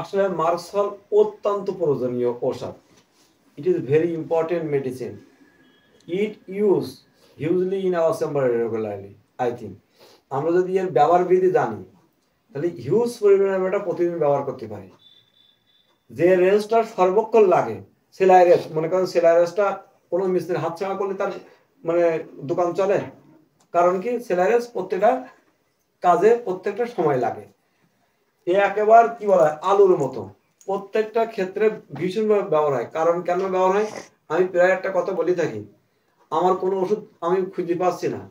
আসলে মার্সল অত্যন্ত প্রয়োজনীয় ঔষধ। It is very important medicine. It use hugely in our chamber regularly. I think আমরা যদি এর ব্যবহার বিধি জানি তাহলে হিউজ পরিমাণে আমরা এটা প্রতিদিন ব্যবহার করতে পারি। যে রেঞ্জটা সর্বক্ষণ লাগে সেলাই রেঞ্জ, মনে করেন সেলাই রেঞ্জটা কোনো মিস্ত্রির হাত ছাড়া করলে তার মানে দোকান চলে। কারণ কি, সেলাই রেঞ্জ প্রত্যেকটা কাজে প্রত্যেকটা সময় লাগে। এ একেবারে কি বলা হয় আলুর মতো, প্রত্যেকটা ক্ষেত্রে ভীষণভাবে ব্যবহার হয়। কারণ কেন ব্যবহার হয়, আমি প্রায় একটা কথা বলি থাকি, আমার কোনো ওষুধ আমি খুঁজে পাচ্ছি না,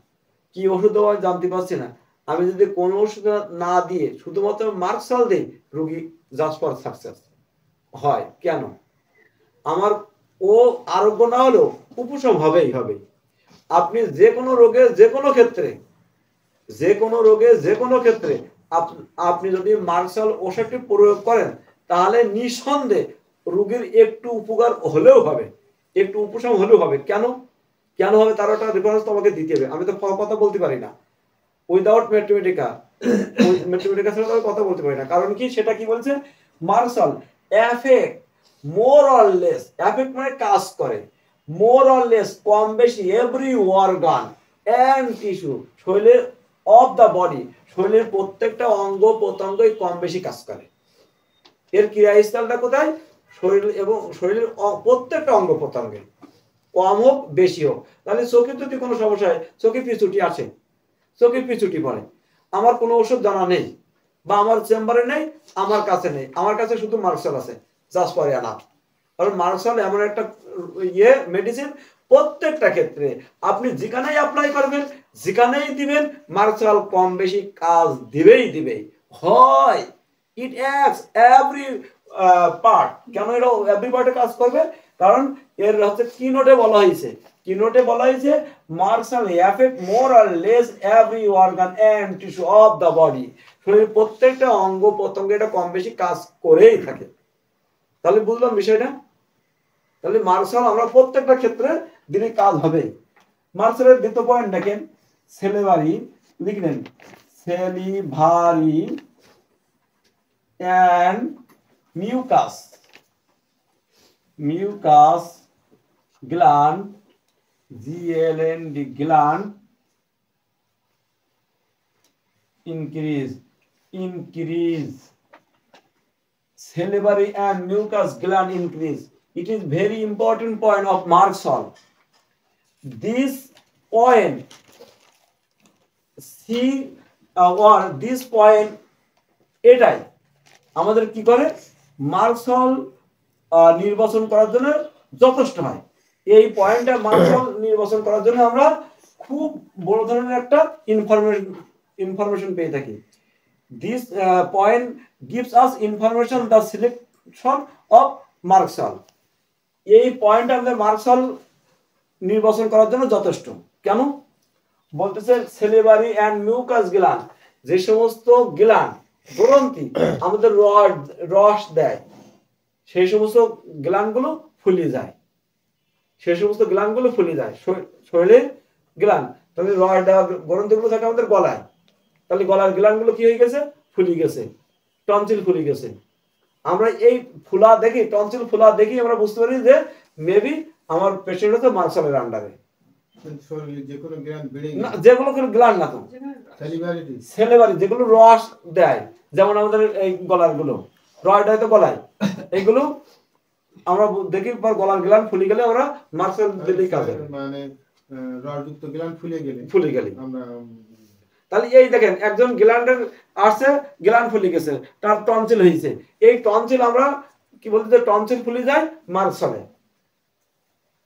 কি ওষুধ দেওয়া জানতে পারছি না, আমি যদি কোনো ওষুধ না দিয়ে শুধুমাত্র মার্কসাল দিই, রুগী জাস্ট ফর সাকসেস হয়। কেন? আমার ও আরোগ্য না হলেও উপশম হবেই হবে। আপনি যে কোনো রোগে যে কোনো ক্ষেত্রে, যে কোনো রোগে যে কোনো ক্ষেত্রে আপনি যদি মার্শাল ওষুধটি প্রয়োগ করেন তাহলে নিঃসন্দেহে রোগীর একটু উপকার হলেও হবে, একটু উপশম হলেও হবে। কেন কেন হবে তার একটা রেফারেন্স তোমাকে দিতে হবে। আমি তো কথা বলতে পারি না উইদাউট ম্যাথমেটিকা, ম্যাথমেটিকা ছাড়া তো কথা বলতে পারি না। কারণ কি, সেটা কি বলছে, Marshall effect more or less, effect মানে কাজ করে, মোর অর লেস কম বেশি এভরি অর্গান এন্ড টিস্যু, শরীরের অফ দ্য বডি, শরীরের প্রত্যেকটা অঙ্গ প্রত্যঙ্গই কম বেশি কাজ করে। এর ক্রিয়াস্থলটা কোথায়? শরীর এবং শরীরের প্রত্যেকটা অঙ্গ প্রত্যঙ্গে, কম হোক বেশি হোক। তাহলে চোখের যদি কোনো সমস্যা হয়, চোখে পিছুটি আসে, চোখের পিছুটি পড়ে, আমার কোনো ওষুধ জানা নেই বা আমার চেম্বারে নেই, আমার কাছে নেই, আমার কাছে শুধু মার্শাল আছে, জাস্ট ফর এনাফ। কারণ মার্শাল এমন একটা মেডিসিন, প্রত্যেকটা ক্ষেত্রে আপনি যেখানেই অ্যাপ্লাই করবেন, যেখানেই দিবেন, মার্শাল কম বেশি কাজ দিবেই দিবেই হয়। ইট অ্যাক্টস এভরি পার্ট। কেন এটা এভরি পার্টে কাজ করবে? কারণ এর হচ্ছে কি নোটে বলা হয়েছে, কি নোটে বলা হয়েছে, Marshall effect more or less every organ and tissue of the body, শরীরের প্রত্যেকটা অঙ্গ প্রত্যঙ্গে এটা কম বেশি কাজ করেই থাকে। তাহলে বুঝলাম বিষয়টা। তাহলে মার্শাল আমরা প্রত্যেকটা ক্ষেত্রে দিলে কাজ হবে। মার্শালের দ্বিতীয় পয়েন্ট দেখেন, সেলিভারি লিখলেন, salivary and mucus, mucus gland, GLND gland increase salivary and mucus gland increase. It is very important point of Marshall. This point see or this point এটাই আমাদের কি করে, মার্শাল নির্বাচন করার জন্য যথেষ্ট হয়। এই পয়েন্টটা মার্শাল নির্বাচন করার জন্য আমরা খুব বড় ধরনের একটা ইনফরমেশন পেয়ে থাকি। This point gives us information the selection of Marshall. এই পয়েন্ট আমাদের মার্শাল নির্বাচন করার জন্য যথেষ্ট। কেন বলতেছে, সেলিভারি অ্যান্ড মিউকাস গ্ল্যান্ড, যে সমস্ত গ্ল্যান্ড গ্রন্থি আমাদের রস দেয়, সেই সমস্ত গ্ল্যান্ডগুলো ফুলে যায়, সেই সমস্ত গ্ল্যান্ডগুলো ফুলে যায় শরীরের গ্ল্যান্ড। তাহলে রস দেওয়া গ্রন্থিগুলো থাকে আমাদের গলায়, তাহলে গলার গ্ল্যান্ডগুলো কি হয়ে গেছে, ফুলে গেছে, টনসিল ফুলে গেছে। আমরা এই ফুলা দেখি, টনসিল ফুলা দেখি আমরা বুঝতে পারি যে মেবি আমার পেশেন্ট হচ্ছে মার্শালের আন্ডারে। যেগুলো গ্ল্যান্ড না তো সেলিভারি, যেগুলো রস দেয়, যেমন আমাদের এই গলার গুলো রস দেয় তো গলায়, এইগুলো আমরা দেখি পর গলার গ্ল্যান্ড ফুলে গেলে আমরা মার্শাল দিলেই কাজ হবে, মানে রসযুক্ত গ্ল্যান্ড ফুলে গেলে আমরা। তাহলে এই দেখেন, একজন গ্ল্যান্ডের আসছে, গ্ল্যান্ড ফুলে গেছে, তার টনসিল হয়েছে, এই টনসিল আমরা কি বলতে, যে টনসিল ফুলে যায় মার্শালে।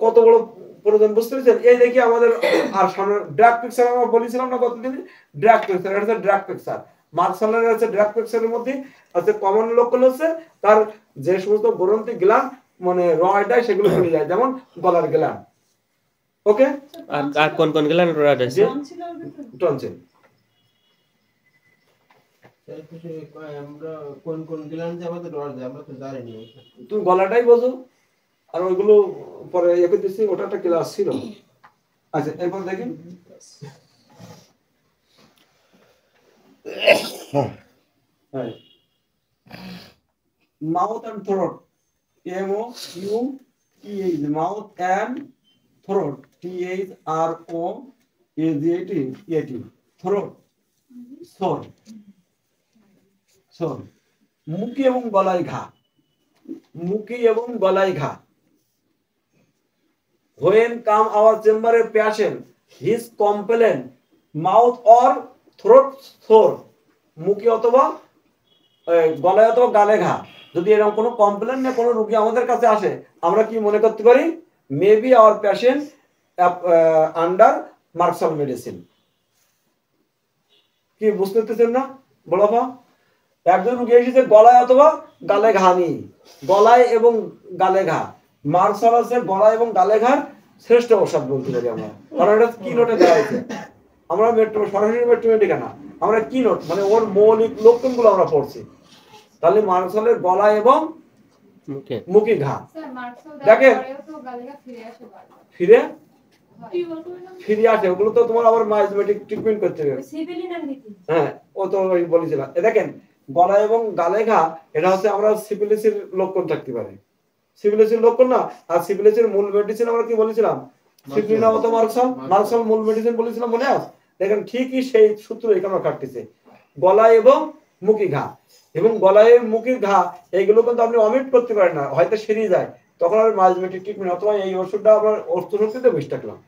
কত বড় প্রয়োজন বুঝতে পেরেছেন? এই দেখি আমাদের আর সামনে ড্রাগ পিকচার আমরা বলেছিলাম না কতদিন, ড্রাগ পিকচার, এটা হচ্ছে ড্রাগ পিকচার। মার্শালের হচ্ছে ড্রাগ পিকচারের মধ্যে আছে কমন লক্ষণ হচ্ছে তার যে সমস্ত গ্রন্থি গ্ল্যান্ড মানে রয় দেয় সেগুলো ফুলে যায়, যেমন গলার গ্ল্যান্ড। ওকে, আর কোন কোন গ্ল্যান্ড রয় দেয়? টনসিল। আমরা কোন কোন গ্ল্যান্ড আমাদের রস দেয় আমরা তো জানি না, তুমি গলাটাই বোঝো, আর ওইগুলো পরে ইয়ে করতেছি, ওটা একটা ক্লাস ছিল। আচ্ছা, এরপর দেখেন, Mouth and throat. MOUTH. Mouth and throat. THROAT. Throat. Sore. Sore. মুখে এবং গলায় ঘা। মুখে এবং গলায় ঘা। When come our chamber a patient, his complaint mouth or throat sore. মুখে অথবা গলায় অথবা গালে ঘা। যদি এরকম কোনো কমপ্লেন না কোনো রোগী আমাদের কাছে আসে, আমরা কি মনে করতে পারি? Maybe our patient under merc sol medicine. কি বুঝতে পারতেছেন না বড়পা? একজন রোগী এসেছে গলায় অথবা গালে ঘা নিয়ে, গলায় এবং গালে ঘা। মার্কসাল আছে গলায় এবং গালে ঘার শ্রেষ্ঠ ঔষধ বলতে পারি আমরা, কারণ এটা কি নোটে দেওয়া হয়েছে। আমরা সরাসরি মেট্রোমেডিকা না, আমরা কি নোট মানে ওর মৌলিক লক্ষণগুলো আমরা পড়ছি। তাহলে মার্কসালের গলা এবং মুখে ঘা। দেখেন ফিরে আসে, ওগুলো তো তোমার আবার মাইজমেটিক ট্রিটমেন্ট করতে হবে। হ্যাঁ, ও তো বলেছিলাম। দেখেন গলা এবং গালে ঘা, এটা হচ্ছে আমরা সিফিলিসের লক্ষণ থাকতে পারে। সিফিলিসের লক্ষণ না, আর সিফিলিসের মূল মেডিসিন আমরা কি বলেছিলাম? সিফিলিনা মতো মার্কসাল, মার্কসাল মূল মেডিসিন বলেছিলাম, মনে আছে? দেখেন ঠিকই সেই সূত্র এখানে কাটতেছে, গলা এবং মুখে ঘা। এবং গলায় মুখে ঘা এইগুলো কিন্তু আপনি অমিট করতে পারেন না, হয়তো সেরে যায়, তখন আর মাইজমেটিক ট্রিটমেন্ট অথবা এই ওষুধটা আমরা অর্থশক্তিতে বেশ থাকলাম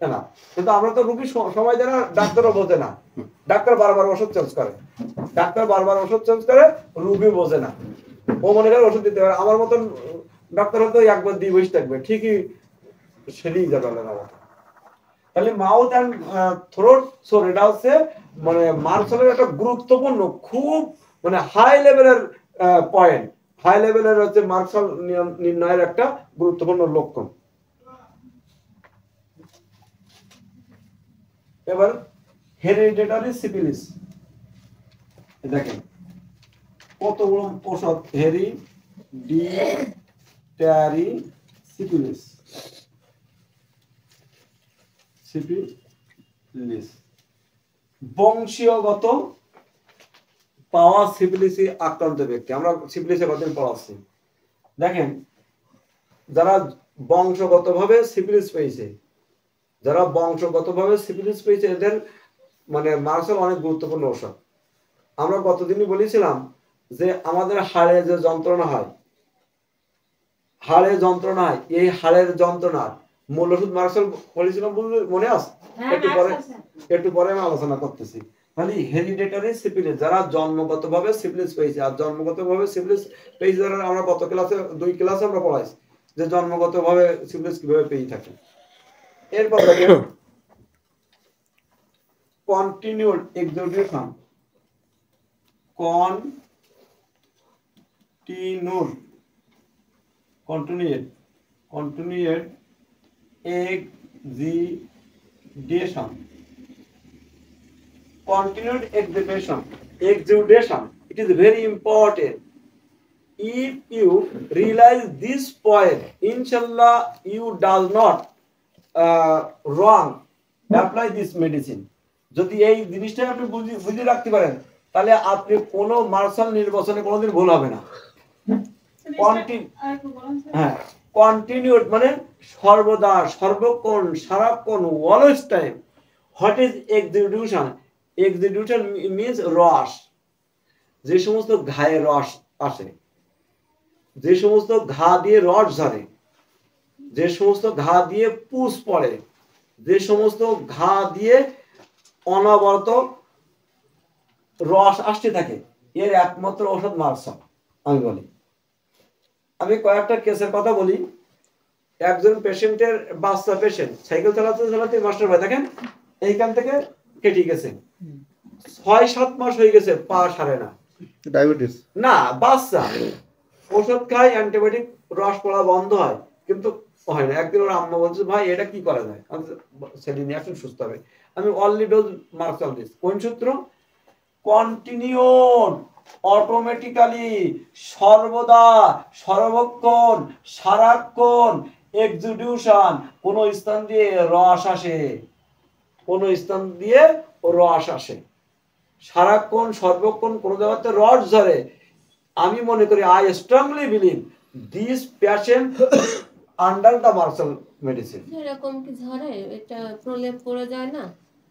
না। কিন্তু আমরা তো রুগী সময় দেয় না, ডাক্তারও বোঝে না, ডাক্তার বারবার ওষুধ চেঞ্জ করে, রুগী বোঝে না, ও মনে করে ওষুধ দিতে পারে। আমার মতন ডাক্তার হয়তো একবার দিয়ে বসে থাকবে, ঠিকই সেরেই যাবে না। তাহলে মাউথ অ্যান্ড থ্রোট সোর, এটা হচ্ছে মানে মার্কসালের একটা গুরুত্বপূর্ণ, খুব মানে হাই লেভেলের পয়েন্ট, হাই লেভেলের হচ্ছে মার্কসাল নির্ণয়ের একটা গুরুত্বপূর্ণ লক্ষণ। এবার হেরিডিটারি সিফিলিস, দেখেন কতগুলো ঔষধ। হেরিডিটারি সিফিলিস, বংশীয়গত পাওয়া সিফিলিসে আক্রান্ত ব্যক্তি। আমরা সিফিলিসে কতদিন পড়াচ্ছি, দেখেন যারা বংশগতভাবে সিফিলিস পেয়েছে, এদের মানে মার্কসাল অনেক গুরুত্বপূর্ণ ঔষধ। আমরা গতদিনই বলেছিলাম যে আমাদের হাড়ে যে যন্ত্রণা হয়, এই হাড়ের যন্ত্রণার মূল ওষুধ মার্কসাল বলেছিলাম, মনে আছে? একটু পরে আমি আলোচনা করতেছি। মানে হেরিডিটারি সিফিলিস, যারা জন্মগতভাবে সিফিলিস পেয়েছে, আর জন্মগতভাবে সিফিলিস পেয়েছে যারা, আমরা গত ক্লাসে 2 ক্লাসে আমরা পড়াইছি যে জন্মগতভাবে সিফিলিস কিভাবে পেয়ে থাকে। এরপর দেখেন continued exudation, continued exudation. Continued exudation. It is very important. If you realize this point, inshallah, you does not wrong apply this medicine. যদি এই জিনিসটা আপনি বুঝে রাখতে পারেন, তাহলে আপনি কোনো মার্কসাল নির্বাচনে কোনোদিন ভুল হবে না। কন্টিনিউড মানে সর্বদা, সর্বক্ষণ, সারাক্ষণ, always time. What is exudation? Exudation means রস। যে সমস্ত ঘায়ে রস আসে, যে সমস্ত ঘা দিয়ে রস ঝরে, যে সমস্ত ঘা দিয়ে পুষ পড়ে, যে সমস্ত ঘা দিয়ে অনবরত রস আসতে থাকে, এর একমাত্র ঔষধ মার্কসাল। আমি বলি, আমি কয়েকটা কেসের কথা বলি। একজন পেশেন্টের, বাচ্চা পেশেন্ট, সাইকেল চালাতে চালাতে মাস্টার ভাই দেখেন এইখান থেকে কেটে গেছে, 6-7 মাস হয়ে গেছে, পা সারে না, ডায়াবেটিস না, বাচ্চা ওষুধ খায়, অ্যান্টিবায়োটিক, রস পড়া বন্ধ হয়, কিন্তু হয় না। একদিন ওর আম্মা বলছে, ভাই এটা কি করা যায়? সেদিন এখন সুস্থ হবে। আমি অনলি ডোজ মার্কসাল দিস। কোন সূত্র? কন্টিনিউড, অটোমেটিক্যালি, সর্বদা, সর্বক্ষণ, সারাক্ষণ, এক্সিডিউশন, কোন স্থান দিয়ে রস আসে, সারাক্ষণ, সর্বক্ষণ, কোন জায়গাতে রস ঝরে, আমি মনে করি I strongly believe this patient under the Marshall medicine. এরকম কি ঝরে এটা প্রলেপ পড়ে যায় না?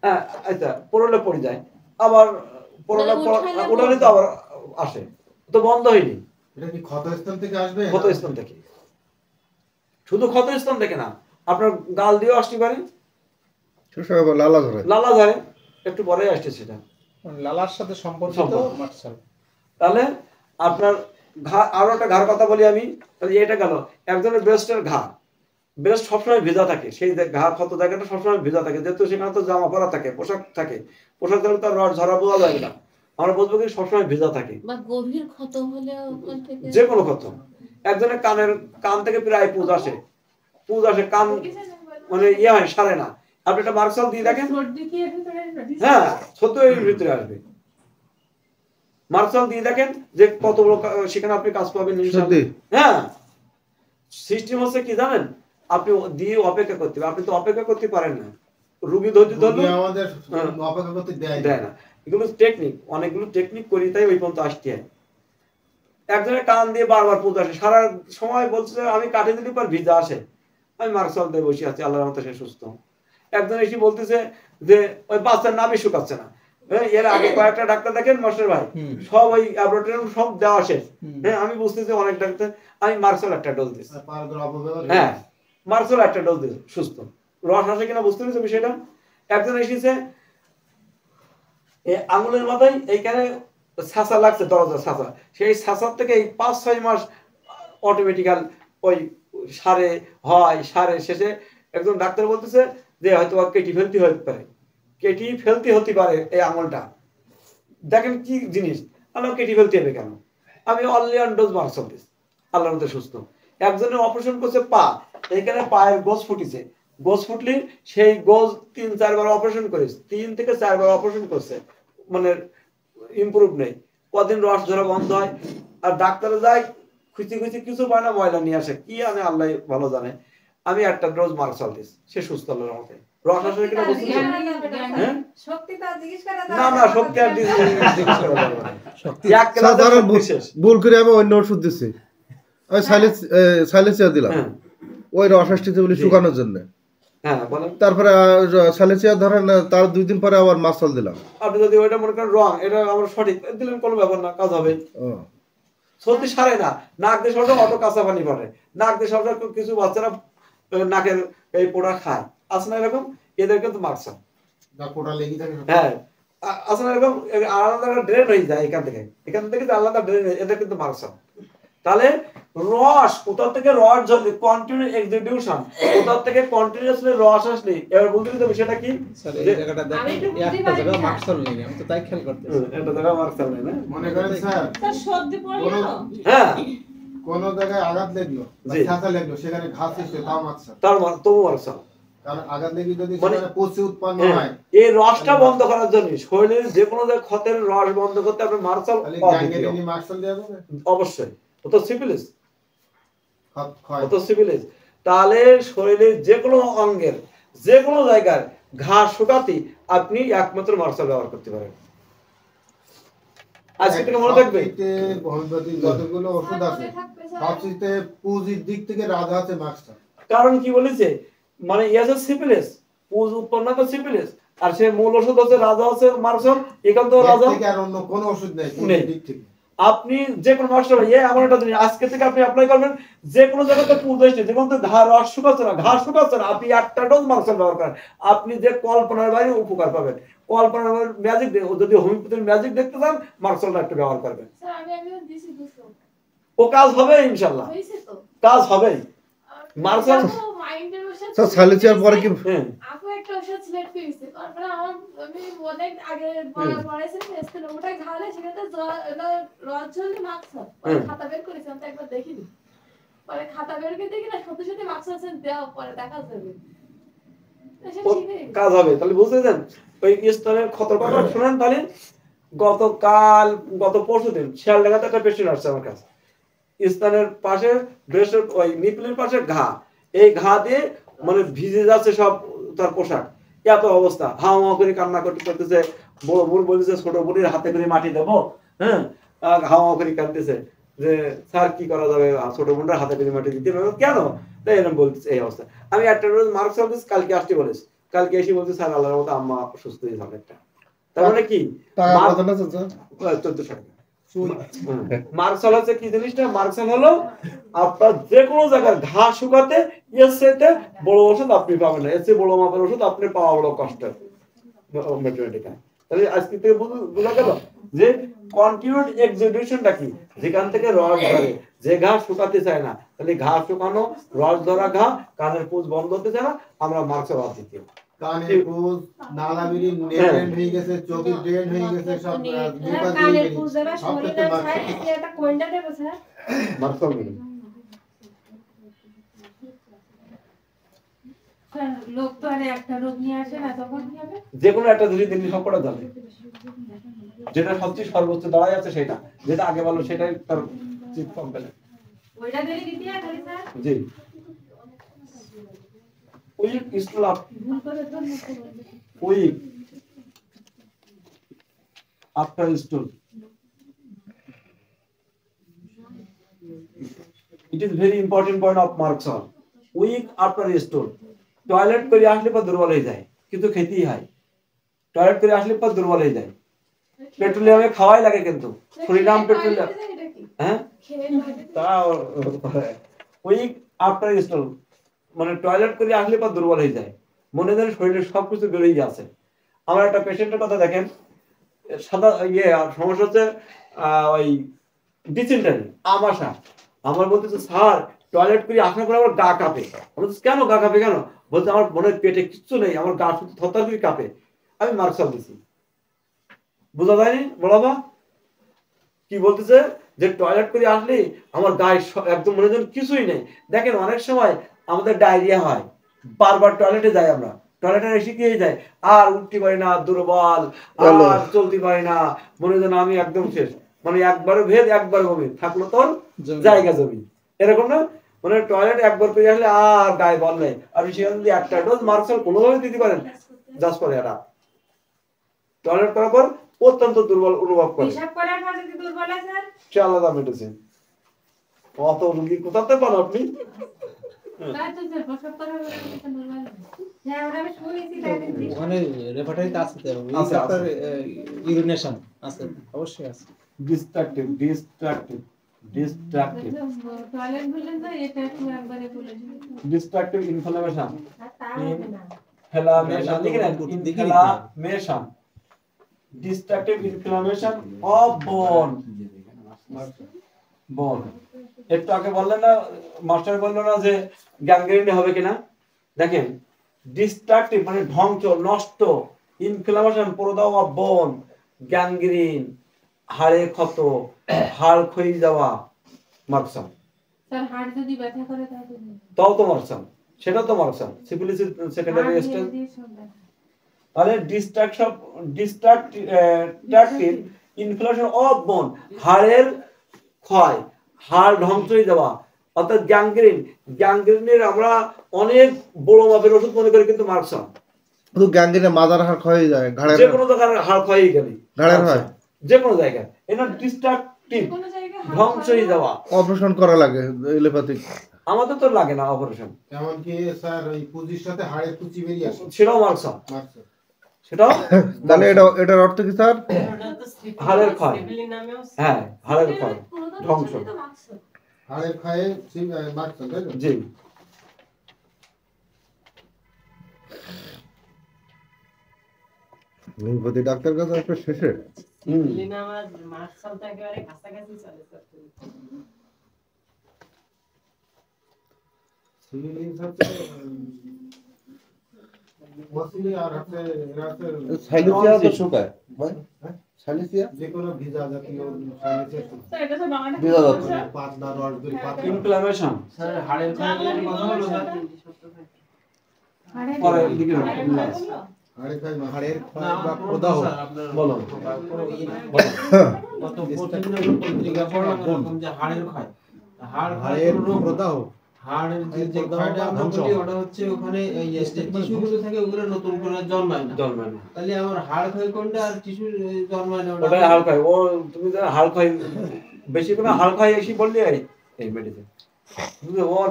হ্যাঁ, আচ্ছা, পড়লে পড়ে যায়, আবার পড়লে ওঠালে তো আবার আসে, তো বন্ধ হয়নি। এটা কি ক্ষতস্থান থেকে আসবে? ক্ষতস্থান থেকে, শুধু ক্ষতস্থান থেকে না, আপনার গাল দিয়েও আসতে পারে, লালা ধরে, লালা ধরে, একটু পরে আসছে সেটা লালার সাথে সম্পর্কিত মার্শাল। তাহলে আপনার ঘা, আরো একটা ঘাড় কথা বলি আমি, তাহলে এটা গেল একজনের ব্রেস্টের ঘা, ব্রেস্ট সবসময় ভেজা থাকে, সেই ঘা ক্ষত জায়গাটা সবসময় ভেজা থাকে, যেহেতু সেখানে তো জামা পরা থাকে, পোশাক থাকে, পোশাক থাকলে তার রড ঝরা বোঝা যায় না, আমরা বলবো কি সবসময় ভেজা থাকে, বা গভীর ক্ষত হলে ওখান থেকে যে কোনো ক্ষত। একজনের কান থেকে প্রায় পুজ আসে, কান মানে ইয়ে হয়, সারে না, আপনি একটা মার্কসাল দিয়ে দেখেন, হ্যাঁ সত্য এর ভিতরে আসবে, মার্কসাল দিয়ে দেখেন যে কত বড়, সেখানে আপনি কাজ পাবেন ইনশাআল্লাহ। হ্যাঁ, সিস্টেম হচ্ছে কি জানেন, আপনি দিয়ে অপেক্ষা করতে হবে, আপনি তো অপেক্ষা করতে পারেন না, রুগী ধৈর্য ধরলে আমাদের অপেক্ষা করতে দেয় না, এগুলো টেকনিক, অনেকগুলো টেকনিক করি, তাই ওই পর্যন্ত আসতে হয়। একজনের কান দিয়ে বারবার পুজ আসে, সারা সময় বলছে আমি কাটে দিলে পর ভিজা আসে, আমি মার্কসাল দিয়ে বসে আছি, আল্লাহর মতো সে সুস্থ। একজন এসে বলতেছে যে ওই বাচ্চার নামই শুকাচ্ছে না, এর আগে কয়েকটা ডাক্তার দেখেন মাস্টার ভাই, সব ওই অ্যাবরেটরি সব দেওয়া শেষ, হ্যাঁ আমি বুঝতেছি অনেক ডাক্তার, আমি মার্কসাল একটা ডোজ দিচ্ছি, হ্যাঁ মার্কসাল একটা ডোজ দিচ্ছি, সুস্থ, রস আসে কিনা বুঝতে পেরেছে বিষয়টা। একজন এসেছে আঙুলের মাথায় এইখানে ছাঁচা লাগছে, দরজা ছাঁচা, সেই ছাঁচার থেকে এই 5-6 মাস অটোমেটিক্যাল ওই সারে শেষে একজন ডাক্তার বলতেছে যে হয়তো কেটি ফেলতে হতে পারে এই আঙুলটা, দেখেন কি জিনিস, আল্লাহ কেটি ফেলতে হবে কেন, আমি অনলি অন ডোজ মার্কসাল দিস, আল্লাহর মধ্যে সুস্থ। একজনের অপারেশন করছে পা, এইখানে পায়ের গোজ ফুটিছে, গোজ ফুটলি সেই গোজ 3-4 বার অপারেশন করেছে, 3 থেকে 4 বার অপারেশন করছে, মানে ইমপ্রুভ নেই, কদিন রস ঝরা বন্ধ হয়, আর ডাক্তারে যায় খুঁজতে কিছু পায় না, ময়লা নিয়ে আসে, কি আনে আল্লাহ ভালো জানে, আমি একটা ডোজ মার্কসাল দিস, সে সুস্থ আল্লাহর মতে, রস আসে কিনা বুঝতে না, শক্তি আর জিজ্ঞেস করা যাবে না, এক ক্লাসে বিশেষ ভুল করে আমি অন্য ওষুধ দিছি, আমি সাইলেন্সিয়া দিলাম ওই রস আসতেছে বলে শুকানোর জন্য, হ্যাঁ বলেন, তারপরে সাইলেন্সিয়া ধরেন তার 2 দিন পরে আবার মার্শাল দিলাম, আপনি যদি ওইটা মনে করেন রং, এটা আমার সঠিক দিলেন, কোনো ব্যাপার না, কাজ হবে, সর্দি সারে না, নাক দিয়ে সবটা অটো কাঁচা পানি পড়ে, নাক দিয়ে সবটা, কিছু বাচ্চারা নাকের এই পোড়া খায়, আছে না এরকম, এদের কিন্তু মার্কসাল, হ্যাঁ আছে না এরকম, আলাদা ড্রেন হয়ে যায় এখান থেকে আলাদা ড্রেন, এদের কিন্তু মার্কসাল। তাহলে রস কোথা থেকে রস ঝরলে, কন্টিনিউ এক্সিকিউশন, কোথা থেকে কন্টিনিউয়াসলি রস আসলে, এবার বলতে হবে সেটা কি, স্যার এই জায়গাটা দেখেন, একটা জায়গা মার্শাল নেই, আমি তো তাই খেয়াল করতেছি, এটা জায়গা মার্কসাল নেই না, মনে করেন স্যার সর্দি পড়লো, হ্যাঁ কোন জায়গায় আঘাত লাগলো, ছাতা লাগলো, সেখানে ঘাস এসে তাও মার্কসাল, তার তবু মার্কসাল, কারণ আঘাত লেগে যদি সেখানে পচে উৎপন্ন হয়, এই রসটা বন্ধ করার জন্য, শরীরের যে কোনো ক্ষতের রস বন্ধ করতে আপনি মার্কসাল মার্কসাল দেওয়া যাবে অবশ্যই, তো সিফিলিস, তাহলে শরীরের যে কোনো অঙ্গের যে কোনো জায়গার ঘা শুকাতে আপনি একমাত্র মার্শাল ব্যবহার করতে পারেন। আজকে থেকে মনে থাকবে যতগুলো ওষুধ আছে সবচেয়ে পুঁজির দিক থেকে রাজা আছে মার্শাল। কারণ কি বলেছে, মানে ইয়াছে সিফিলিস, পুঁজ উৎপন্ন করে সিফিলিস, আর সে মূল ওষুধ হচ্ছে রাজা আছে মার্শাল, এখান থেকে রাজা আর অন্য কোনো ওষুধ নেই দিক থেকে। আপনি যে কোনো মাস্টার এমন একটা জিনিস আজকে থেকে আপনি অ্যাপ্লাই করবেন, যে কোনো জায়গাতে পুঁজ হয়েছে, যে কোনো রস শুকাচ্ছে না, ঘাস শুকাচ্ছে না, আপনি একটা ডোজ মার্শাল ব্যবহার করেন, আপনি যে কল্পনার বাইরে উপকার পাবেন। কল্পনার ম্যাজিক, যদি হোমিওপ্যাথির ম্যাজিক দেখতে চান, মার্শালটা একটু ব্যবহার করবেন, ও কাজ হবে ইনশাল্লাহ, কাজ হবে মার্শাল। স্যার সাইলেন্সিয়ার পরে কি আপু একটা ওষুধ সিলেক্ট করেছে, তারপরে আমার আমি অনেক আগে পড়াইছি টেস্টে, ওটা খাওয়ালে সেটাতে রস ঝরলে মার্কসাল, খাতা বের করেছি, আমি তো একবার দেখিনি, পরে খাতা বের করে দেখি না সত্যি সত্যি মার্কসাল দেওয়া, পরে দেখা যাবে কাজ হবে। তাহলে বুঝতেছেন ওই স্তনের ক্ষতর কথা শুনেন। তাহলে গত পরশুদিন শিয়ালডাঙ্গাতে একটা পেশেন্ট আসছে আমার কাছে, স্তনের পাশে ব্রেস্টের ওই নিপলের পাশে ঘা, এই ঘা দিয়ে মানে ভিজে যাচ্ছে সব তার পোশাক, এত অবস্থা, হাওয়া করে কান্না করতেছে, বড় বোন বলেছে ছোট বোনের হাতে করে মাটি দেবো, হ্যাঁ হাওয়া করে কাঁদতেছে যে স্যার কি করা যাবে, ছোট বোনরা হাতে করে মাটি দিতে পারবে কেন, তাই এরকম বলতেছে। এই অবস্থা আমি একটা রোজ মার্কস অফিস কালকে আসতে বলেছি, কালকে এসে বলছে স্যার আল্লাহর মতো আম্মা সুস্থ হয়েছে অনেকটা। তার মানে কি টাকা কত না চাচা? 1400 টাকা। মার্কসাল হচ্ছে কি জিনিসটা? মার্কসাল হলো আপনার যে কোনো জায়গার ঘাস শুকাতে এর সাথে বড় ওষুধ আপনি পাবেন না, এর চেয়ে বড় মাপের ওষুধ আপনি পাওয়া বড় কষ্ট ম্যাথমেটিক্যাল। তাহলে আজকে থেকে বোঝা গেল যে কন্টিনিউড এক্সিকিউশনটা কি, যেখান থেকে রস ধরে, যে ঘাস শুকাতে চায় না, তাহলে ঘাস শুকানো, রস ধরা ঘা, কানের পুঁজ বন্ধ হতে চায় না, আমরা মার্কসাল দিতে কানের পুজ, নালাবিরি ড্রেন হয়ে গেছে, চোখের ড্রেন হয়ে গেছে, সব বিপদ হয়ে কানের গেছে। পুজ দেবা সব শরীরে থেকে ছাই একটা কোয়েন্টা দেব স্যার। মার্কসাল মিলে স্যার লোক তো আরে একটা রোগ নিয়ে আসে না, তখন কি হবে? যে কোনো একটা যদি দিন সবকটা যাবে, যেটা সবচেয়ে সর্বোচ্চ দাঁড়ায় আছে সেটা, যেটা আগে বলো সেটাই তার চিপ কম্পেলেন্ট। ওইটা দিলে দিতে হয় খালি স্যার। জি উইক স্টুল আপ, ভুল করে তো মুখে বলবে। Weak after stool, it is very important point of Marksall. Weak after stool, toilet করে আসলে পর দুর্বল হয়ে যায়, কিন্তু খেতেই হয়। টয়লেট করে আসলে পর দুর্বল হয়ে যায়। পেট্রোলিয়ামে খাওয়াই লাগে, কিন্তু ফ্রিডাম পেট্রোলিয়াম, হ্যাঁ তা উইক আফটার স্টুল মানে টয়লেট করে আসলে পর দুর্বল হয়ে যায়, মনে হয় শরীরে সবকিছু বেরোই আছে। আমার একটা পেশেন্টের কথা দেখেন, সাদা সমস্যা হচ্ছে ওই ডিসেন্টারি, আমাশা। আমার বলতেছে স্যার টয়লেট করে আসার পর আমার গা কাঁপে। আমি বলছি কেন গা কাঁপে কেন? বলতে আমার মনে পেটে কিচ্ছু নেই, আমার গা শুধু থরথর করে কাঁপে। আমি মার্কসাল দিছি, বোঝা যায়নি বড়াবা কি বলতেছে যে টয়লেট করে আসলে আমার গায়ে একদম মনে হয় কিছুই নেই। দেখেন অনেক সময় আমাদের ডায়রিয়া হয়, বারবার টয়লেটে যাই, আমরা টয়লেটে এসে কি যায় আর উঠতে পারি না, দুর্বল, আর চলতে পারি না, মনে হয় আমি একদম শেষ, মানে একবারে ভেদ একবার বমি থাকলো তোর জায়গা জমি, এরকম না? মানে টয়লেট একবার পেয়ে আসলে আর গায়ে বল নেই। আপনি সেখানে যদি একটা ডোজ মার্কসাল কোনোভাবে দিতে পারেন, জাস্ট করে এটা টয়লেট করার পর অত্যন্ত দুর্বল অনুভব করে, হিসাব করার পর যদি দুর্বল হয় স্যার, সে আলাদা মেডিসিন। অত রুগী কোথাতে পান আপনি? তাই তো স্যার প্রসব করার পর তো দুর্বল। হ্যাঁ ওটা আমি শুনেছি, তাই দিন। ওখানে রেপার্টারিতে আছে তো আছে, আপনার ইউরিনেশন আছে, অবশ্যই আছে। ডিস্ট্রাকটিভ টয়লেট বললেন তো, এটা একটু একবারে বলে দিন। ডিস্ট্রাকটিভ ইনফ্লামেশন, আর তা হবে না। ইনফ্লামেশন লিখেন, ইনফ্লামেশন, ডিস্ট্রাকটিভ ইনফ্লামেশন অফ বোন। একটু আগে বললেন না, মাস্টার বললো না যে গ্যাংগ্রিন হবে কিনা? দেখেন ডিস্ট্রাকটিভ মানে ধ্বংস, নষ্ট, ইনফ্লামেশন প্রদাহ অফ বোন, গ্যাংগ্রিন হাড়ে ক্ষত, হাড় ক্ষয়ে যাওয়া, মার্কসাল। স্যার হাড় যদি ব্যথা করে তাহলে তাও তো মার্কসাল, সেটা তো মার্কসাল, সিফিলিসিস সেকেন্ডারি স্টেজ। তাহলে ডিস্ট্রাকটিভ ইনফ্লামেশন অফ বোন, হাড়ের ক্ষয়, হাড় ধ্বংস হয়ে যাওয়া, অর্থাৎ গ্যাংগ্রিনের আমরা অনেক বড় মাপের ওষুধ মনে করি, কিন্তু মার্কসাল শুধু গ্যাংগ্রিনে মাথার হাড় ক্ষয় হয়ে যায়, ঘাড়ের যে কোনো জায়গার হাড় ক্ষয় হয়ে গেলে, ঘাড়ের হয় যে কোনো জায়গায়, এটা ডিস্ট্রাকটিভ কোনো জায়গায় ধ্বংস হয়ে যাওয়া। অপারেশন করা লাগে এলোপ্যাথিক। আমাদের তো লাগে না অপারেশন, এমনকি স্যার ওই পুঁজির সাথে হাড়ের কুচি বেরিয়ে আসে, সেটাও মার্কসাল, মার্কসাল। সেটাও তাহলে এটার অর্থ কি স্যার? হাড়ের ক্ষয়, হ্যাঁ হাড়ের ক্ষয়, ধ্বংস, হাড়ের খায়ে মার্কসাল, তাই তো? জি। হোমিওপ্যাথি ডাক্তার কাছে একটা শেষে সিভিলিংস হচ্ছে মসিলি আর হচ্ছে এরা হচ্ছে সাইলেসিয়া তো শুকায় ভাই, সাইলেসিয়া যে কোনো ভিজা জাতীয় সাইলেন্সের স্যার এটা তো বাংলাটা ভিজা জাতীয় পাতলা রস দুই পাতলা ইনফ্লামেশন স্যার হাড়ের ক্ষয় কথা হলো স্যার, পরে লিখে রাখুন। হাড়ের খায় হাড়ের ক্ষয় বা প্রদাহ বলো কত পত্রিকা পড়লাম যে হাড়ের ক্ষয়, হাড়ের প্রদাহ হাড়ের যে ক্ষয়টা আমরা বলি ওটা হচ্ছে ওখানে এই যে টিস্যুগুলো থাকে ওগুলো নতুন করে জন্মায় না। তাহলে আমার হাড় ক্ষয় কোনটা আর টিস্যু জন্মায় না ওটাই হাড় ক্ষয়। ও তুমি যারা হাড় ক্ষয় বেশি করে হাড় ক্ষয় এসে বললে এই মেডিসিন বুঝলে ওর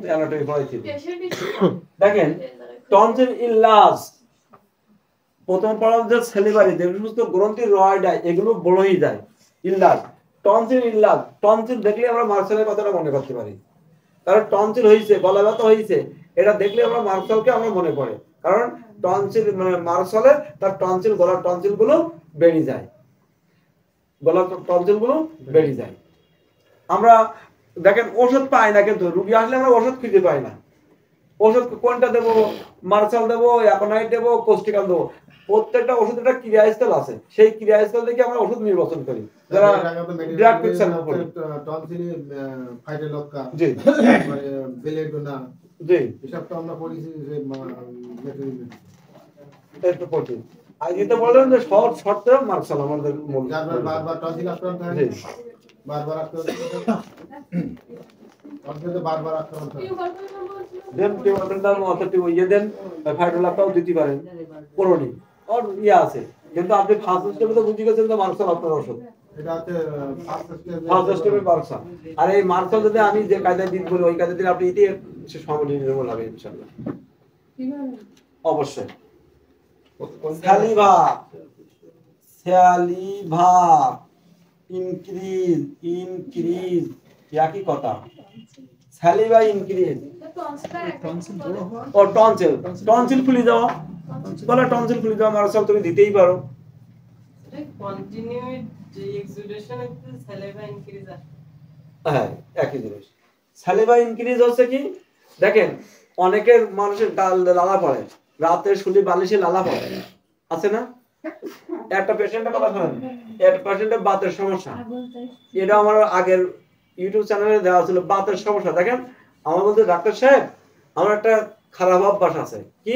অ্যানাটমি পড়াইছি। দেখেন টনসিল ইলাজ প্রথম পড়ার যে সেলিবারি যে সমস্ত গ্রন্থির রয়ডায় এগুলো বড় হয়ে যায়। ইলাজ টনসিল ইলাজ, টনসিল দেখলে আমরা মার্শালের কথাটা মনে করতে পারি, কারণ টনসিল হয়েছে, গলা ব্যথা হয়েছে, এটা দেখলে আমরা মার্শালকে আমরা মনে পড়ে, কারণ টনসিল মানে মার্শালে তার টনসিল, গলার টনসিল গুলো বেড়ে যায়, গলার টনসিল গুলো বেড়ে যায়। আমরা দেখেন ওষুধ পাই না, কিন্তু রুগী আসলে আমরা ওষুধ খুঁজে পাই না। ওষুধ কোনটা দেবো, মার্শাল দেবো, অ্যাকোনাইট দেবো, কোস্টিকাল দেবো, প্রত্যেকটা ওষুধ একটা ক্রিয়াস্থল আছে, সেই ক্রিয়াস্থল থেকে আমরা ওষুধ নির্বাচন করি। যারা ড্রাগ পিকচার করি টনসিলি ফাইটোলক্কা জি মানে বেলেডোনা জি এসব তো আমরা পড়েছি যে একটু পড়ছি। আর যেটা বললেন যে শর্ট শর্ট মার্শাল আমাদের মূল যার বারবার টনসিল আক্রান্ত হয়, জি বারবার আক্রান্ত টনসিলে বারবার আক্রান্ত হয়। দেন টিউবারকুলার অথরিটি ইয়ে দেন ফাইটোলক্কাও দিতে পারেন করোনি আর ইয়ে আছে, কিন্তু আপনি ফার্স্ট স্টেপে তো বুঝে গেছেন যে মার্শাল আপনার ওষুধ, এটা হচ্ছে ফার্স্ট স্টেপে মার্শাল। আর এই মার্শাল যদি আমি যে কায়দায় দিন বলি ওই কায়দায় দিলে আপনি ইতি সে সমাধান নির্মূল হবে ইনশাআল্লাহ অবশ্যই। স্যালিভা স্যালিভা ইনক্রিজ একই কথা, স্যালিভা ইনক্রিজ ও টনসিল, টনসিল খুলে যাওয়া, বলে টনসিল খুলে যাওয়া মার্শাল তুমি দিতেই পারো। কন্টিনিউ যে এক্সুডেশন একটু স্যালিভা ইনক্রিজ আসে, হ্যাঁ একই জিনিস। স্যালিভা ইনক্রিজ হচ্ছে কি, দেখেন অনেকের মানুষের লালা পড়ে, রাতে শুলে বালিশে লালা পড়ে আছে না, একটা পেশেন্টের কথা শুনেন, একটা পেশেন্টের বাতের সমস্যা, এটা আমার আগের ইউটিউব চ্যানেলে দেওয়া ছিল, বাতের সমস্যা। দেখেন আমার বলতে ডাক্তার সাহেব আমার একটা খারাপ অভ্যাস আছে, কি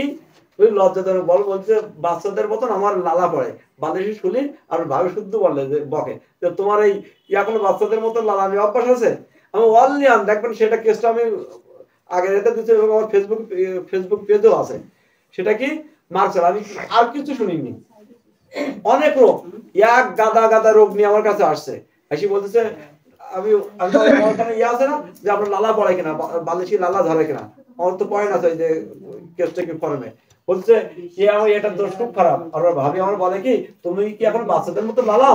ওই লজ্জাদের বল বলছে বাচ্চাদের মতন আমার লালা পড়ে বালিশে শুলি, আর ভাবে শুদ্ধ বললে যে বকে যে তোমার এই এখন বাচ্চাদের মতন লালা নিয়ে অভ্যাস আছে। আমি অনলি দেখবেন সেটা কেসটা আমি আগে রেখে দিচ্ছি এবং আমার ফেসবুক পেজেও আছে। সেটা কি মার্শাল, আমি আর কিছু শুনিনি, অনেক রোগ, এক গাদা গাদা রোগ নিয়ে আমার কাছে আসছে, এসে বলতেছে আমি ওখানে ইয়ে আছে না যে আপনার লালা পড়ে কিনা, বালিশি লালা ধরে কিনা, আমার তো পয়েন্ট আছে যে কেসটা কি ফর্মে বলছে এটা দোষ খুব খারাপ। আর ভাবি আমার বলে কি তুমি কি এখন বাচ্চাদের মতো লালা,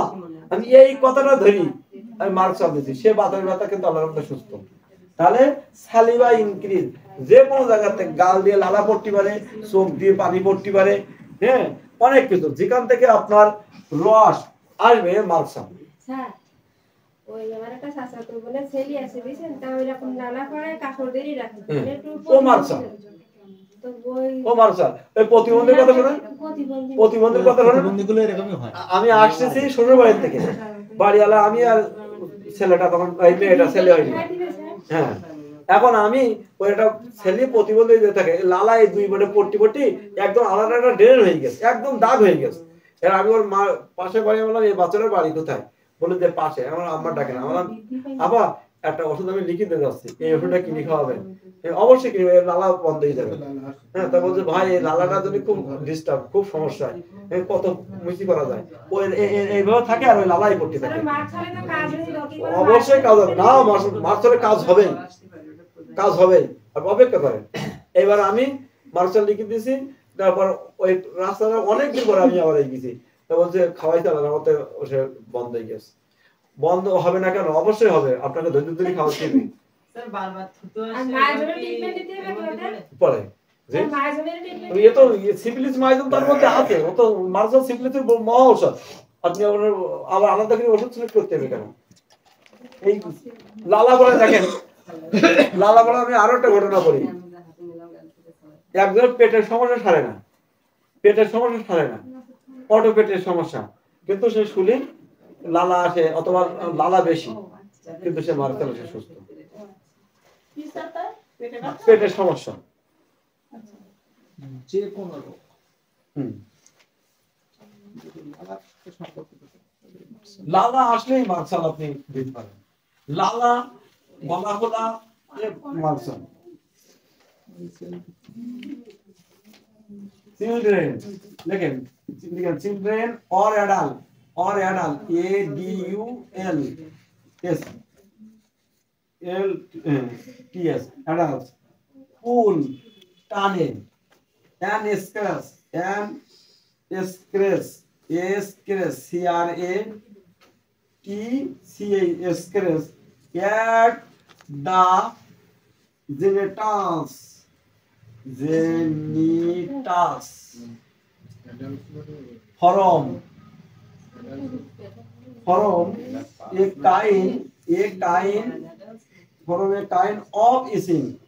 আমি এই কথাটা ধরি, আমি মার্শাল দিচ্ছি, সে বাতের ব্যথা কিন্তু আল্লাহর রহমতে সুস্থ। তাহলে স্যালিভা ইনক্রিজ, যে কোনো জায়গাতে গাল দিয়ে লালা পড়তে পারে, চোখ দিয়ে পানি পড়তে পারে, হ্যাঁ অনেক কিছু, যেখান থেকে আপনার রস আসবে মার্শাল। স্যার ওই আমার একটা শাশুড়ি তো বলে ছেলে আছে বুঝছেন, তা ওই রকম নালা করে কাপড়দেরই রাখে ও মার্শাল, তো ওই ও মার্শাল এই প্রতিবন্ধীর কথা শুনেন, প্রতিবন্ধীর কথা শুনেন, প্রতিবন্ধীগুলো এরকমই হয়। আমি আসতেছি শ্বশুর বাড়ি থেকে, বাড়িওয়ালা আমি আর ছেলেটা তখন এই মেয়েটা ছেলে হয়নি, হ্যাঁ এখন আমি ওই একটা ছেলে প্রতিবন্ধী যে থাকে লালা এই দুই বটে পট্টি পট্টি একদম আলাদা একটা ড্রেন হয়ে গেছে, একদম দাগ হয়ে গেছে। এর আমি ওর মা পাশে বাড়ি বললাম এই বাচ্চাটার বাড়ি কোথায়, বলে যে পাশে, আমার আম্মার ডাকে না, বললাম আবার একটা ওষুধ আমি লিখে দিতে যাচ্ছি, এই ওষুধটা কিনে খাওয়াবেন, অবশ্যই কিনবে, লালা বন্ধ হয়ে যাবে। হ্যাঁ তা বলছে ভাই এই লালাটা যদি খুব ডিস্টার্ব, খুব সমস্যা, কত মুচি করা যায়, ওই এইভাবে থাকে আর ওই লালাই পড়তে থাকে, অবশ্যই কাজ হবে না, মার্শালের কাজ হবেই, কাজ হবেই, আর অপেক্ষা করেন। এবার আমি মার্শাল লিখে দিয়েছি, তারপর ওই রাস্তাটা অনেক দিন পরে আমি আবার গেছি, তা বলছে খাওয়াইতে হবে না, আমাকে সে বন্ধ হয়ে গেছে। বন্ধ হবে না কেন, অবশ্যই হবে, আপনাকে ধৈর্য ধরে খাওয়াতে হবে। স্যার বারবার থুতু আসে, আর মায়ের জন্য ট্রিটমেন্ট দিতে হবে ওটা পরে যে মায়ের জন্য ট্রিটমেন্ট, এ তো সিফিলিস মাইজম তার মধ্যে আছে, ও তো মার্শাল সিফিলিসের মহা ঔষধ, আপনি আবার আলাদা করে ওষুধ সিলেক্ট করতে হবে কেন? এই লালা বলে দেখেন, লালা বলে আমি আরো একটা ঘটনা বলি, একজন পেটের সমস্যা সারে না, পেটের সমস্যা সারে না, অটো পেটের সমস্যা, কিন্তু সে শুলি লালা আসে অথবা লালা বেশি, কিন্তু সে মার্শাল সে সুস্থ, পেটের সমস্যা যে কোনো রোগ লালা আসলেই মার্শাল আপনি দিতে পারেন। লালা গলা খোলা মার্কসন। চিলড্রেন দেখেন, children or adult, ADUL yes LTS adults, pull টানে, scratch scratch at the genitals from a kind of itching,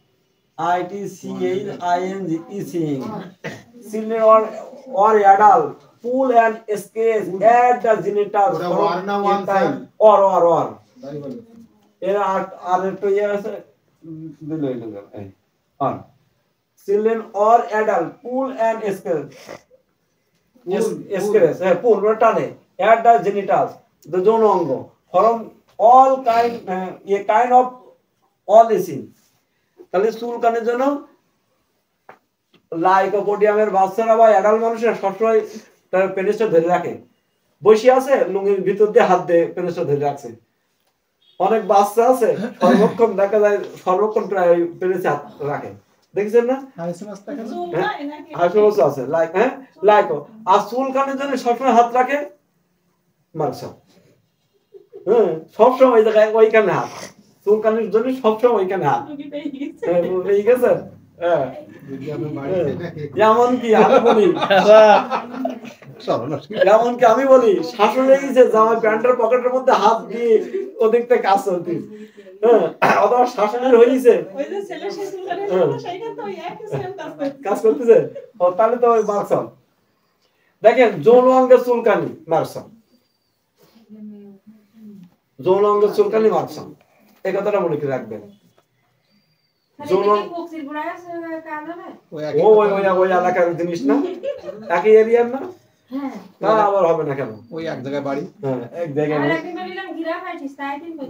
itching. Children or adult pull and scratch at the genitals ওটা from one না a one kind side? or তাই বলে এর আর একটু ইয়ে আছে দিলে এই on. Children or adult pull and scratch pull টানে at the genitals the যৌন অঙ্গ from all kind a kind of all itching. তাহলে চুলকানির জন্য লাইকোপোডিয়ামের বাচ্চারা বা অ্যাডাল্ট মানুষরা সবসময় তার পেনিসটা ধরে রাখে, বসে আছে লুঙ্গির ভিতর দিয়ে হাত দিয়ে পেনিসটা ধরে রাখছে। অনেক বাচ্চা আছে সর্বক্ষণ দেখা যায় সর্বক্ষণ প্রায় পেনিসে হাত রাখে, দেখছেন না? হাসপাস আছে লাইকো। আর চুলকানির জন্য সবসময় হাত রাখে মার্কসন। সবসময় ওই জায়গায় ওইখানে হাত, চুলকানির জন্য সবসময় ওইখানে হাত পেয়ে গেছে। এমনকি আমি বলি শাশুড়ি যে জামাই প্যান্টের পকেটের মধ্যে হাত দিয়ে ওদিক থেকে কাজ চলতে, অথবা শাশুড়ির হয়েছে কাজ করতেছে, তাহলে তো ওই মার্কসন। দেখেন যৌন অঙ্গের চুলকানি মার্কসন, যৌন অঙ্গের চুলকানি মার্কসন, এই কথাটা মনে করে রাখবেন। ওই এলাকার জিনিস না, একই এরিয়ার না, না আবার হবে না কেন? ওই এক জায়গায় বাড়ি, এক জায়গায়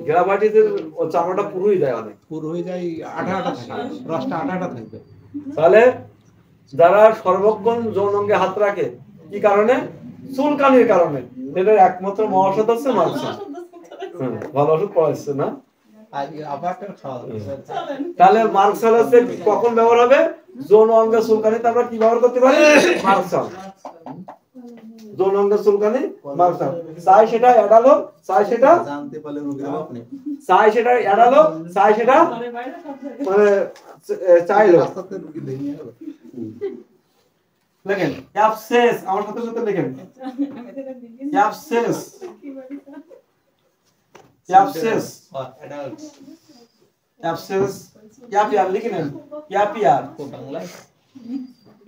গ্রাফাইটিসের চামড়াটা পুরোই যায়, অনেক পুরো হয়ে যায়, আঠা আঠা থাকে, রসটা আঠা আঠা থাকবে। তাহলে যারা সর্বক্ষণ যৌন অঙ্গে হাত রাখে কি কারণে? চুলকানির কারণে। এটার একমাত্র মহাঔষধ হচ্ছে মার্কসন। ভালো ওষুধ পড়াচ্ছে না? তাহলে মার্কসন হচ্ছে কখন ব্যবহার হবে? যৌন অঙ্গের চুলকানিতে আমরা কি ব্যবহার করতে পারি? মার্কসন। যৌন অঙ্গের চুলকানি মার্কসন, চাই সেটা অ্যাডাল্ট হোক, চাই সেটা অ্যাডাল্ট হোক, চাই সেটা মানে চাইল্ড হোক। দেখেন অ্যাবসেস, আমার সাথে সাথে দেখেন অ্যাবসেস, অ্যাবসেস অ্যাবসেস ইয়াপিআর লিখে নেন, ইয়াপিআর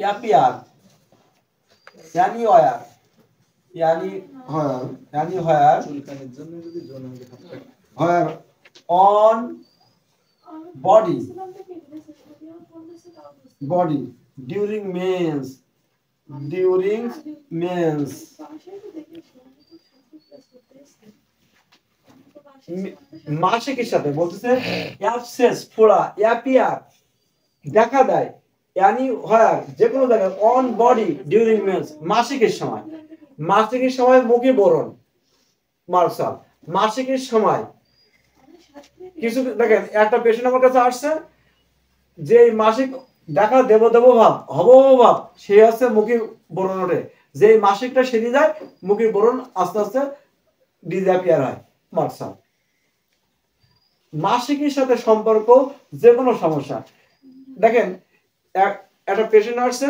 ইয়াপিআর यानी होया यानी होया চুলকানির জন্য যদি যৌন অঙ্গে হাত রাখে, होया on body during mens মাসিকের সাথে বলতেছে অ্যাবসেস ফোড়া অ্যাপিয়ার দেখা দেয়, यानी হয় যে কোনো জায়গায় অন বডি ডিউরিং মেন্স মাসিকের সময়, মাসিকের সময় মুখে বরণ মার্কসন। মাসিকের সময় কিছু দেখেন, একটা পেশেন্ট আমার কাছে আসছে যে মাসিক দেখা দেব ভাব হব ভাব, সে হচ্ছে মুখে বরণ ওঠে, যে মাসিকটা সেরে যায় মুখে বরণ আস্তে আস্তে ডিসঅ্যাপিয়ার হয় মার্কসন। মাসিকের সাথে সম্পর্ক যে কোনো সমস্যা, দেখেন একটা পেশেন্ট আসছে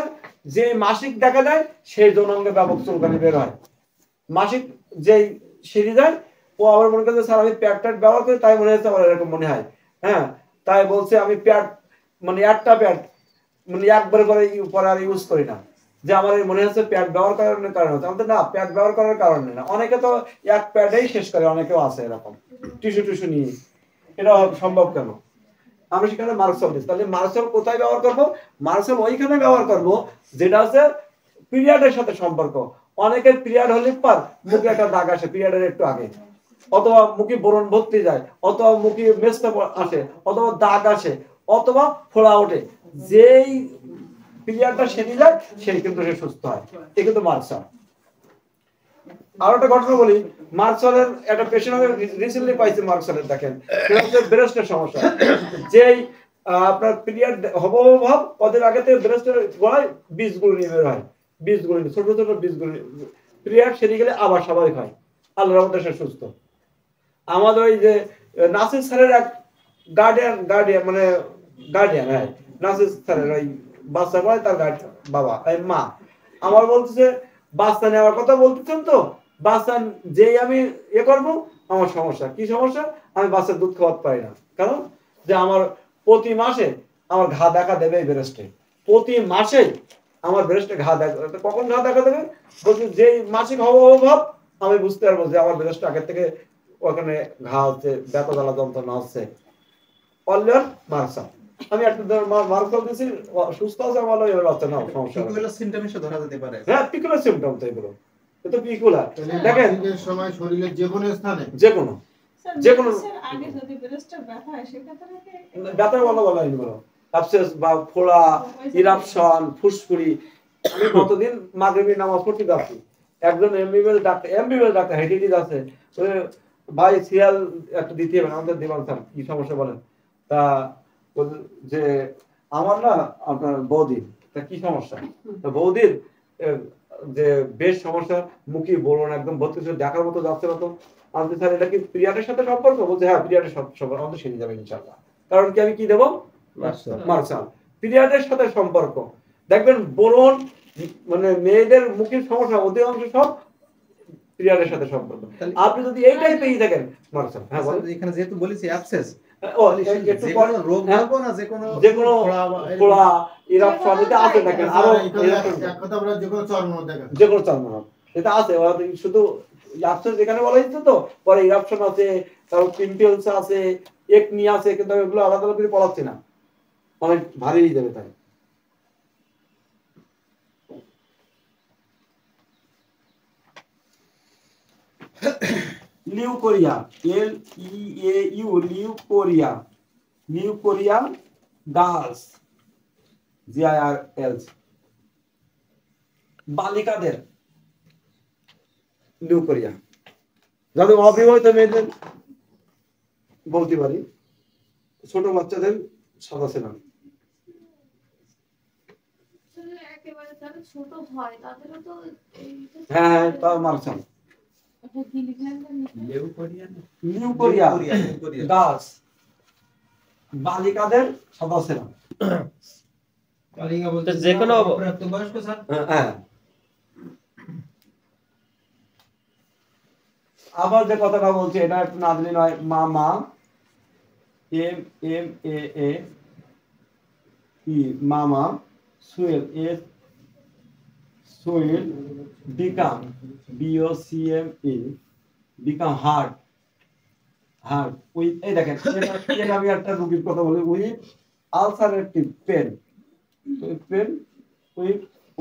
যে মাসিক দেখা দেয় সেই যৌন অঙ্গে ব্যাপক চুলকানি বের হয়, মাসিক যেই সেরে যায় ও আবার মনে করছে স্যার আমি প্যাড ব্যবহার করি তাই মনে হচ্ছে আমার এরকম মনে হয়, তাই বলছে আমি প্যাড মানে একটা প্যাড মানে একবার করে আর ইউজ করি না, যে আমার মনে হচ্ছে প্যাড ব্যবহার করার কারণে হচ্ছে। আমাদের না, প্যাড ব্যবহার করার কারণে না, অনেকে তো এক প্যাডেই শেষ করে, অনেকেও আছে এরকম টিস্যু নিয়ে, এটা সম্ভব কেন? আমরা সেখানে মার্কসল দিচ্ছি। তাহলে মার্কসল কোথায় ব্যবহার করবো? মার্কসল ওইখানে ব্যবহার করবো যেটা হচ্ছে পিরিয়ডের সাথে সম্পর্ক। অনেকের পিরিয়ড হলে পর মুখে একটা দাগ আসে পিরিয়ডের একটু আগে, অথবা মুখে বোরন ভর্তি যায়, অথবা মুখে মেস্তা আসে, অথবা দাগ আসে, অথবা ফোড়া ওঠে, যেই পিরিয়ডটা সেরে যায় সেই কিন্তু সে সুস্থ হয়। এ কিন্তু মার্শাল। আর একটা ঘটনা বলি, মার্শালের একটা পেশেন্ট আমি রিসেন্টলি পাইছি মার্শালের, দেখেন সেটা হচ্ছে ব্রেস্টের সমস্যা। যেই আপনার পিরিয়ড ভাব ওদের আগে থেকে ব্রেস্টের গোড়ায় বীজগুলো নিয়ে বের হয়, বীজগুলো ছোট ছোট বীজগুলো, পিরিয়ড সেরে গেলে আবার স্বাভাবিক হয়, আল্লাহর রহমতে সে সুস্থ। আমাদের ওই যে নাসির স্যারের এক গার্ডিয়ান মানে গার্ডিয়ান, হ্যাঁ নাসির স্যারের ওই বাচ্চা হয় তার বাবা মা আমার বলতেছে বাচ্চা নেওয়ার কথা বলতেছেন, তো বাচ্চা যেই আমি করবো আমার সমস্যা কি সমস্যা, আমি বাচ্চার দুধ খাওয়াতে পারি না, কারণ যে আমার প্রতি মাসে আমার ঘা দেখা দেবে এই ব্রেস্টে, প্রতি মাসে আমার ব্রেস্টে ঘা দেখা, কখন ঘা দেখা দেবে বলছি যেই মাসিক অভাব আমি বুঝতে পারবো যে আমার ব্রেস্টে আগের থেকে ওখানে ঘা হচ্ছে, ব্যথা জ্বালা যন্ত্রণা হচ্ছে, অলরেডি মার্শাল। আমি একটা মার্শাল দিয়েছি, সুস্থ আছে, ভালো হচ্ছে না, সমস্যা পিকুলার সিম্পটম এসে ধরা যেতে পারে। হ্যাঁ পিকুলার সিম্পটম তো এগুলো, এটা পিকুলার। দেখেন সময় শরীরের যে কোনো স্থানে যে কোনো আগে যদি ব্রেস্টের ব্যথা হয় সেক্ষেত্রে ব্যথা বলা এগুলো অ্যাবসেস বা ফোড়া, ইরাপশন, ফুসকুড়ি। আমি কতদিন মাগরিবের নামাজ পড়তে যাচ্ছি, একজন এমবিবিএস ডাক্তার হেডিটিস আছে, ভাই সিরিয়াল একটা দিতে হবে আমাদের দেওয়াল স্যার, কি সমস্যা বলেন, তা যে আমার না আপনার বৌদির, তা কি সমস্যা, তা বৌদির যে বেশ সমস্যা, মুখে বলুন একদম ভর্তি দেখার মতো যাচ্ছে না, তো আমাদের স্যার এটা কি পিরিয়ডের সাথে সম্পর্ক, বলছে হ্যাঁ পিরিয়ডের সম্পর্ক, আমাদের সেরে যাবে ইনশাআল্লাহ। কারণ কি আমি কি দেবো, মার্শাল, পিরিয়ডের সাথে সম্পর্ক। দেখবেন বলুন মানে মেয়েদের মুখের সমস্যা অধিকাংশ সব পিরিয়ডের সাথে সম্পর্ক। আপনি যদি এইটাই পেয়ে থাকেন মার্শাল, হ্যাঁ বলেন। এখানে যেহেতু বলেছি অ্যাবসেস, ও একটু পরে রোগ বলবো না, যে কোনো ফোড়া ইরাপশন এটা আছে, দেখেন আরো এক কথা আমরা যে কোনো চর্মরোগ দেখেন, যে কোনো চর্মরোগ এটা আছে, শুধু অ্যাবসেস এখানে বলা হচ্ছে, তো পরে ইরাপশন আছে, তারপর পিম্পলস আছে, একনি আছে, কিন্তু এগুলো আলাদা আলাদা করে পড়াচ্ছি না, অনেক ভারী হয়ে যাবে তাই। Leucorrhoea, LEAU, leucorrhoea girls, GIRLS, বালিকাদের লিউকোরিয়া, যাদের অবিবাহিত মেয়েদের বলতে পারি, ছোট বাচ্চাদের সাদা সেনা। একেবারে যারা ছোট হয় তাদেরও তো হ্যাঁ তার মার্শাল, লিউকোরিয়া গার্লস, বালিকাদের সাদা সেনা। বালিকা বলতে যে কোনো প্রাপ্তবয়স্ক স্যার, হ্যাঁ। আবার যে কথাটা বলছি এটা একটু না দিলে নয়, mamma MMA mamma swell swell become BOCME become hard with, এই দেখেন এটা আমি একটা রোগীর কথা বলি, with ulcerative pain,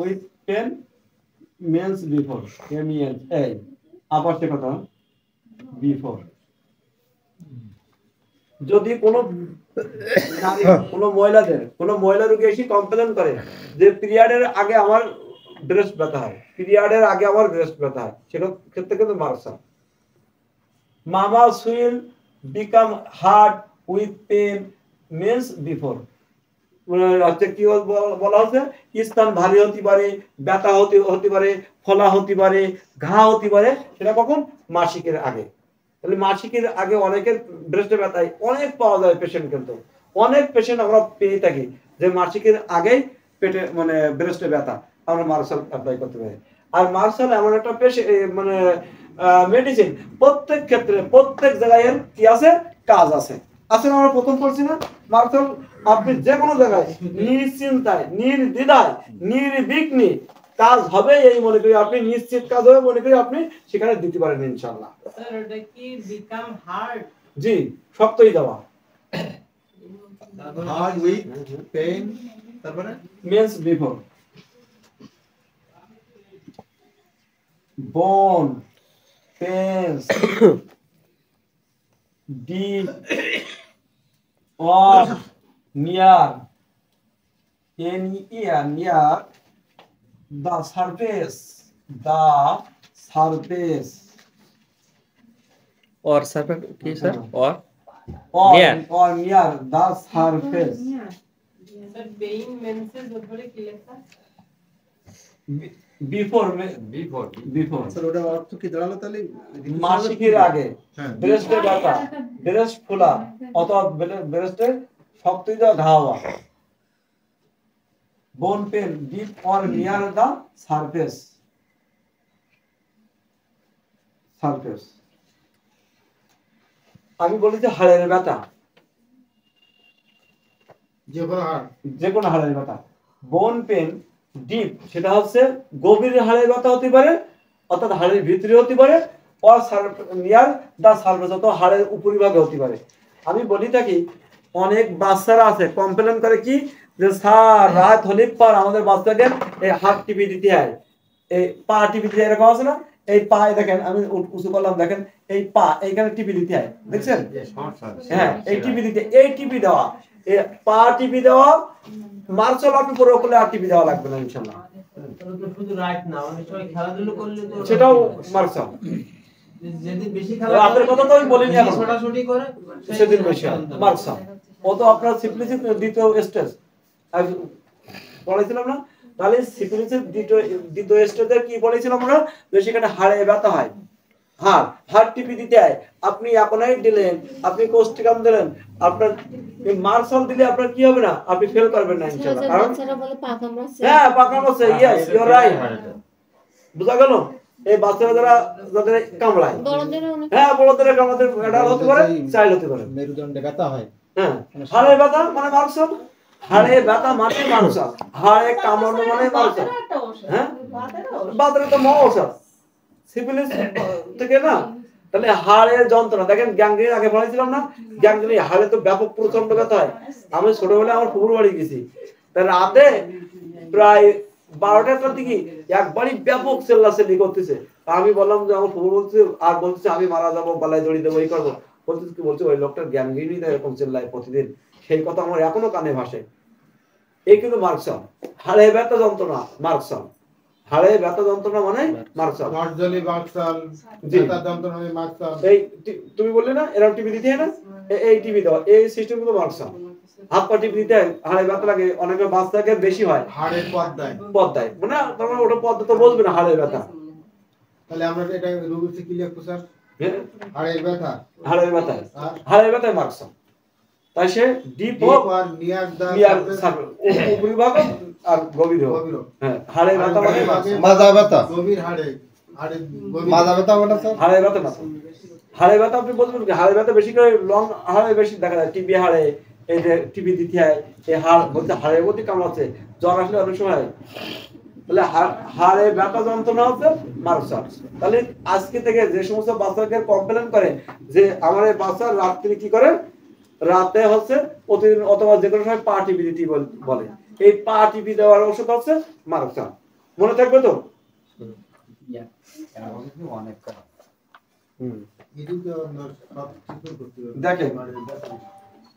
with pain menses before, MENS আবার সে কথা বিফোর। যদি কোনো মহিলা রোগী এসে কমপ্লেন করে যে পিরিয়ডের আগে আমার ব্রেস্ট ব্যথা হয়, সেটা ক্ষেত্রে কিন্তু মার্শাল। Mamma swell become hard with pain menses before, হচ্ছে কি বলা হচ্ছে, স্থান ভারী হতে পারে, ব্যথা হতে পারে, ফলা হতে পারে, ঘা হতে পারে, সেটা কখন মাসিকের আগে। তাহলে মাসিকের আগে অনেকের ব্রেস্টে ব্যথায় অনেক পাওয়া যায় পেশেন্ট, কিন্তু অনেক পেশেন্ট আমরা পেয়ে থাকি যে মাসিকের আগেই পেটে মানে ব্রেস্টে ব্যথা, আমরা মার্শাল অ্যাপ্লাই করতে পারি। আর মার্শাল এমন একটা মানে মেডিসিন, প্রত্যেক ক্ষেত্রে প্রত্যেক জায়গায় এর কি আছে, কাজ আছে। আসলে আমরা প্রথম পড়ছি না মার্শাল, আপনি যে কোনো জায়গায় নিশ্চিন্তায়, নির্দ্বিধায়, নির্বিঘ্নে কাজ হবে এই মনে করি, আপনি নিশ্চিত কাজ হবে মনে করি, আপনি সেখানে দিতে পারেন ইনশাআল্লাহ। স্যার ওটা কি বিকাম হার্ড? জি শক্তই দেওয়া, হার্ড উইথ পেইন, তারপরে menses before, bone pains deep or near near the surface और सर की सर और or Near. near the surface sir being menses উপরে কি লেখা before স্যার ওটা অর্থ কি দাঁড়ালো তাহলে মাসিকের আগে হ্যাঁ ব্রেস্টে ব্যথা ব্রেস্ট ফোলা অথবা ব্রেস্টে শক্তি দেওয়া ঘা হওয়া bone pain deep or near the surface আমি বলি যে হাড়ের ব্যথা যে কোনো হাড়ের ব্যথা বোন পেন ডিপ সেটা হচ্ছে গভীর হাড়ের ব্যথা হতে পারে অর্থাৎ হাড়ের ভিতরে হতে পারে অর নিয়ার দা সারফেস অথবা হাড়ের উপরিভাগে হতে পারে আমি বলি থাকি অনেক বাচ্চারা আছে কমপ্লেন করে কি যে স্যার রাত হলে পর আমাদের বাচ্চাকে এই হাত টিপি দিতে হয় এই পা টিপি দিতে এরকম আছে না এই পা দেখেন আমি উঁচু করলাম দেখেন এই পা এইখানে টিপি দিতে হয় দেখছেন হ্যাঁ এই টিপি দিতে এই টিপি দেওয়া এই পা টিপি দেওয়া মার্শাল আর্ট পুরো করলে আর টিপি দেওয়া লাগবে না ইনশাআল্লাহ শুধু রাইট না অনেক সময় খেলাধুলো করলে তো সেটাও মার্শাল যদি বেশি খেলা রাতের কথা তো আমি বলিনি এখন ছোটাছুটি করে সেদিন বেশি মার্শাল ও তো আপনার সিপ্লিসি দ্বিতীয় স্টেজ আর পড়াইছিলাম না তাহলে সিপ্লিসি দ্বিতীয় স্টেজে কি পড়াইছিলাম আমরা যে সেখানে হাড়ে ব্যথা হয় হাড় টিপি দিতে হয় আপনি অ্যাপোনাইট দিলেন আপনি কোস্টিকাম দিলেন আপনার এই মার্শাল দিলে আপনার কি হবে না আপনি ফেল করবেন না ইনশাআল্লাহ কারণ বাচ্চারা বলে পা কামড়াচ্ছে হ্যাঁ পাকা মারছে ইয়েস ইউ আর রাইট বুঝা গেল এই বাচ্চারা যাদের কামড়ায় হ্যাঁ বড়দের কামড়াতে এটা হতে পারে চাইল হতে পারে মেরুদণ্ডে ব্যথা হয় হ্যাঁ হাড়ে ব্যথা মানে মার্শাল হাড়ে ব্যথা মানে মার্শাল হাড়ে কামড়ানো মানে মার্শাল হ্যাঁ বাতের তো মশাল সিফিলিস থেকে না তাহলে হাড়ের যন্ত্রণা দেখেন গ্যাংগ্রিন আগে বলেছিলাম না গ্যাংগ্রিন হাড়ে তো ব্যাপক প্রচন্ড ব্যথা হয় আমি ছোটবেলায় আমার ফুফুর বাড়ি গেছি তাই রাতে প্রায় 12টার দিকে একবারই ব্যাপক চেল্লাচেল্লি করতেছে আমি বললাম যে আমার ফুফুর বলছে আর বলতেছে আমি মারা যাবো গলায় দড়ি দেবো এই করবো বলতেছে কি বলছে ওই লোকটার গ্যাংগ্রিনই এরকম চেল্লায় প্রতিদিন সেই কথা আমার এখনো কানে ভাসে এই কিন্তু মার্কসাল হাড়ে ব্যথা যন্ত্রণা মার্কসাল হাড়ে ব্যথা যন্ত্রণা মানে মার্কসাল নরজলি মার্কসাল ব্যথা যন্ত্রণা মানে মার্কসাল এই তুমি বললে না এরকম টিভি দিতে হয় না এই টিভি দাও এই সিস্টেম গুলো মার্কসাল হাত পা টিভি দিতে হাড়ে ব্যথা লাগে অনেকে বাচ্চাকে বেশি হয় হাড়ের পদ্মায় মানে তোমরা ওটা পদ্মা তো বুঝবে না হাড়ের ব্যথা তাহলে আমরা এটা রুবিসে কি লিখব স্যার হাড়ের ব্যথা মার্কসাল তাই সে ডিপ আর নিয়ার উপরিভাগ আর গভীর হ্যাঁ হাড়ে ব্যথা মানে মাজা ব্যথা গভীর হাড়ে মাজা ব্যথা মানে স্যার হাড়ে ব্যথা না হাড়ে ব্যথা আপনি বলবেন কি হাড়ে ব্যথা বেশি করে লং হাড়ে বেশি দেখা যায় টিবি হাড়ে এই যে টিবি দিতে হয় এই হাড় বলতে হাড়ের মধ্যে কামড়াচ্ছে জ্বর আসলে অনেক সময় তাহলে হাড়ে ব্যথা যন্ত্রণা হচ্ছে মার্শাল তাহলে আজকে থেকে যে সমস্ত বাচ্চাকে কমপ্লেন করে যে আমার এই বাচ্চা রাত্রি কি করে রাতে হচ্ছে প্রতিদিন অথবা যে কোনো সময় পা টিপি দিতে বলে এই পা টিপি দেওয়ার ওষুধ হচ্ছে মার্কসাল মনে থাকবে তো দেখেন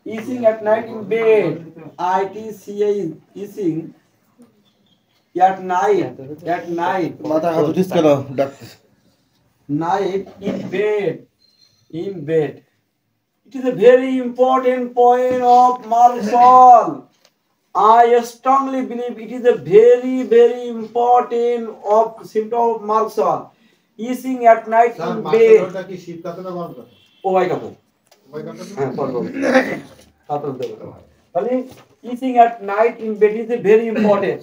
eating at night in bed ITCA eating at night মাথা হাত উঠিস কেন doctor night in bed it is a very important point of Marsal. I strongly believe it is a very important of symptom of Marsal. Eating at night in bed. Oh my God. Eating at night in bed is a very important.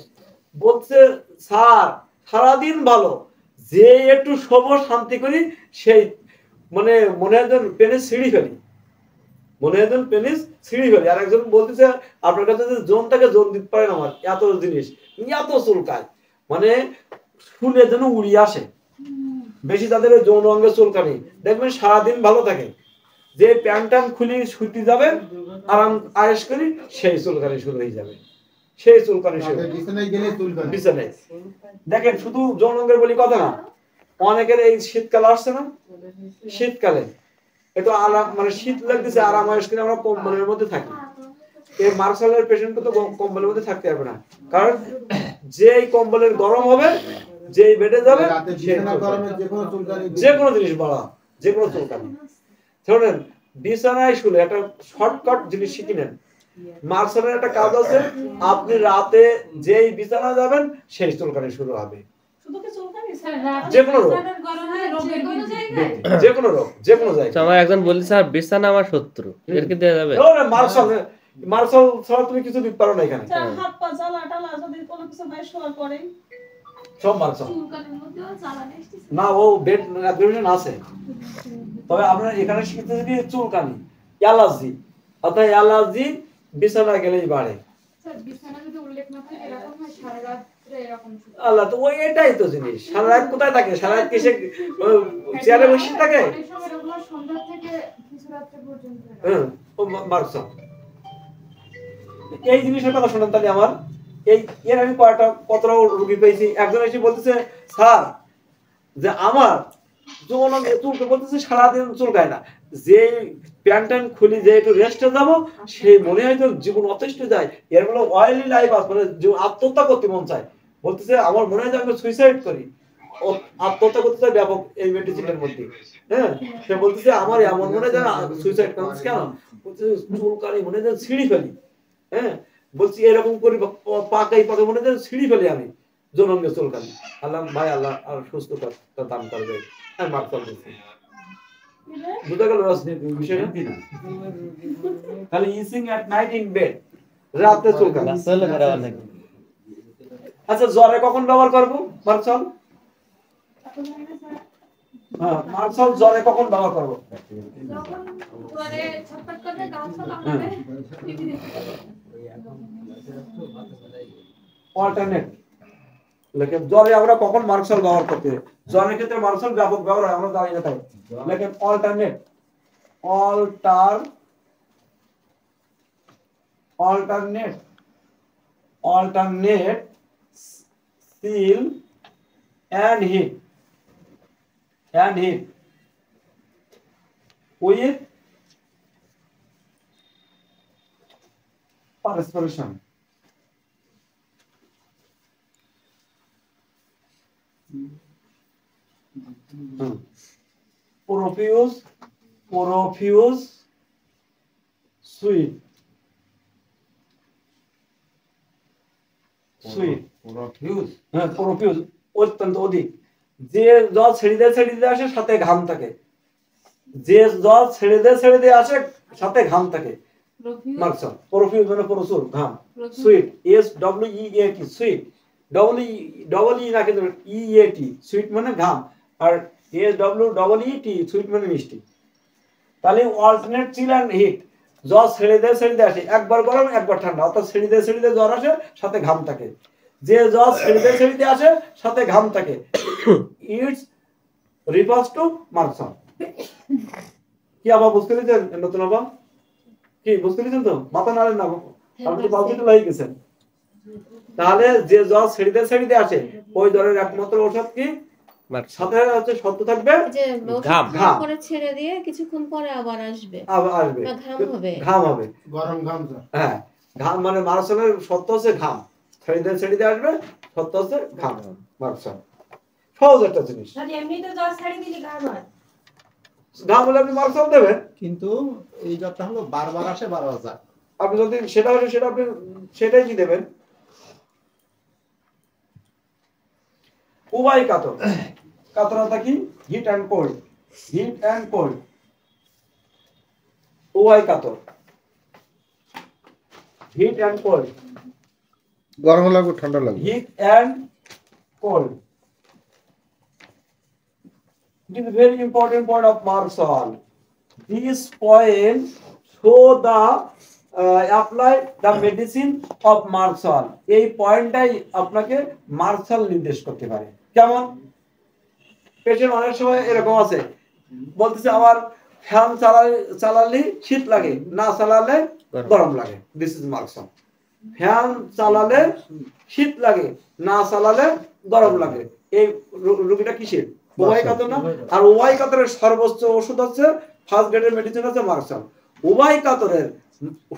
বলছে sir সারাদিন ভালো যে একটু শোব শান্তি করি সেই মানে মনে হয় পেনিস ছিঁড়ি ফেলি আর একজন বলতেছে আপনার কাছে যে জোনটাকে জোন দিতে পারেন আমার এত জিনিস এত চুলকায় মানে শুনে যেন উড়িয়ে আসে বেশি তাদের যৌন অঙ্গে চুলকানি দেখবেন সারাদিন ভালো থাকে যে প্যান্ট খুলি শুতে যাবেন আরাম আয়েশ করি সেই চুলকানি শুরু হয়ে যাবে বিছানায় দেখেন শুধু যৌন অঙ্গের বলি কথা না অনেকের এই শীতকাল আসছে না শীতকালে একটু আরাম মানে শীত লাগতেছে আরাম আয়েশ করে আমরা কম্বলের মধ্যে থাকি। এই মার্শালের পেশেন্ট তো কম্বলের মধ্যে থাকতে পারবে না, কারণ যেই কম্বলের গরম হবে যেই বেডে যাবে যে কোনো জিনিস বলা, যে কোনো চুলকানি। ধরেন বিছানায় শুলে একটা শর্টকাট জিনিস শিখে নেন। মার্শালের একটা কাজ আছে, আপনি রাতে যেই বিছানা যাবেন সেই চুলকানি শুরু হবে। যে কোনো রোগ, যে কোনো রোগ, যে কোনো জায়গায়। আমার একজন বলছে স্যার বিছানা আমার শত্রু, এর কি দেয়া যাবে? মার্শাল ছাড়া তুমি কিছু দিতে পারো না এখানে। হাত পা জ্বালা টালা যদি কোনো কিছু হয় শোয়ার পরে সব মার্শাল না, ও বেড রেগুলেশন আছে। তবে আমরা এখানে শিখতেছি কি চুলকানি, অ্যালার্জি, অর্থাৎ অ্যালার্জি বিছানা গেলেই বাড়ে। আল্লাহ তো ওই এটাই তো জিনিস, সারা রাত কোথায় থাকে? সারা রাত কিসে চেয়ারে বসে থাকে? ও মার্শাল এই জিনিসের কথা শোনেন তাহলে আমার এর আমি কতটা রোগী পেয়েছি। একজন এসে বলতেছে স্যার যে আমার চুলকে বলতেছে সারাদিন চুলকায় না, যে প্যান্ট ট্যান্ট খুলি যে একটু রেস্টে যাবো সেই মনে হয় তো জীবন অতিষ্ঠ যায়, এর বলে অয়েলি লাইফ আছে, মানে আত্মহত্যা করতে মন চায়। বলতেছে আমার মনে হয় যে আমি সুইসাইড করি, আত্মহত্যা করতে চাই ব্যাপক এই মেডিসিনের মধ্যে। হ্যাঁ, সে বলতেছে আমার এমন মনে হয় সুইসাইড করছে, কেন বলতেছে চুলকানি মনে হয় ছিঁড়ি ফেলি। হ্যাঁ, বলছি এরকম করি পাকাই পাকে মনে হয় ছিঁড়ি ফেলি আমি জনঙ্গে চুলকানি। আল্লাহ ভাই আল্লাহ আর সুস্থতা দান করবে। আমি মার্শাল দিচ্ছি, বুঝা গেল বিষয়টা? তাহলে ইসিং এট নাইট ইন বেড, রাতে চুলকানি। আচ্ছা, জ্বরে কখন ব্যবহার করবো মার্শাল? হ্যাঁ, মার্শাল জ্বরে কখন ব্যবহার করবো? অল্টারনেট লেকিন জ্বরে আমরা কখন মার্শাল ব্যবহার করতে? জ্বরের ক্ষেত্রে মার্শাল ব্যাপক ব্যবহার হয়, আমরা জানি না তাই। লেকিন alternate seal and heat with perspiration. Profuse sweet হ্যাঁ, প্রফিউজ অত্যন্ত অধিক। যে জল ছেড়ে দিয়ে আসে সাথে ঘাম থাকে, যে জল ছেড়ে দিয়ে আসে সাথে ঘাম থাকে। মার্শাল প্রফিউজ মানে প্রচুর ঘাম। Sweet, SWEAT, sweet, double E না কিন্তু EAT, সুইট মানে ঘাম, আর SWEET, সুইট মানে মিষ্টি। তাহলে অল্টারনেট চিল অ্যান্ড হিট, জ্বর ছেড়ে দিয়ে আসে, একবার গরম একবার ঠান্ডা, অর্থাৎ ছেড়ে দিয়ে জ্বর আসে সাথে ঘাম থাকে। যে জ্বর ছেড়ে দিয়ে আসে সাথে ঘাম থাকে, ইটস রিফার্স টু মার্শাল। কি আবার বুঝতে পেরেছেন? নতুন আবার কি বুঝতে পেরেছেন তো? মাথা নাড়েন না, আপনি তো বাউকিতে লাগি গেছেন। তাহলে যে জ্বর ছেড়ে দিয়ে আসে ওই জ্বরের একমাত্র ঔষধ কি? সাথে হচ্ছে সত্য থাকবে যে ঘাম, ঘাম করে ছেড়ে দিয়ে কিছুক্ষণ পরে আবার আসবে ঘাম হবে গরম ঘাম। হ্যাঁ, ঘাম মানে মার্শালের সত্য হচ্ছে ঘাম, ছেড়ে দিয়ে আসবে, সত্য হচ্ছে ঘাম। মার্শাল সহজ একটা জিনিস। এমনিতে জ্বর ছেড়ে দিলে ঘাম হয়, ঘাম হলে আপনি মার্শাল দেবেন, কিন্তু এই জ্বরটা হলো বারবার আসে বারবার যায়। আপনি যদি সেটা হলে সেটা আপনি সেটাই কি দেবেন। উভয় কাতর, কাতরতা কি? হিট অ্যান্ড কোল্ড, উভয় কাতর, হিট অ্যান্ড কোল্ড, গরম লাগবে ঠান্ডা লাগবে, heat and cold. It is a very important point of Marshall. This point show the apply the medicine of Marshall. এই পয়েন্টটাই আপনাকে মার্শাল নির্দেশ করতে পারে। কেমন? পেশেন্ট অনেক সময় এরকম আছে, বলতেছে আমার ফ্যান চালালে শীত লাগে, না চালালে গরম লাগে। This is martial. ফ্যান চালালে শীত লাগে, না চালালে গরম লাগে। এই রোগীটা কিসের? উভয় কাতর না? আর উভয় কাতরের সর্বোচ্চ ওষুধ হচ্ছে ফার্স্ট গ্রেডের মেডিসিন আছে মার্কসাল। উভয় কাতরের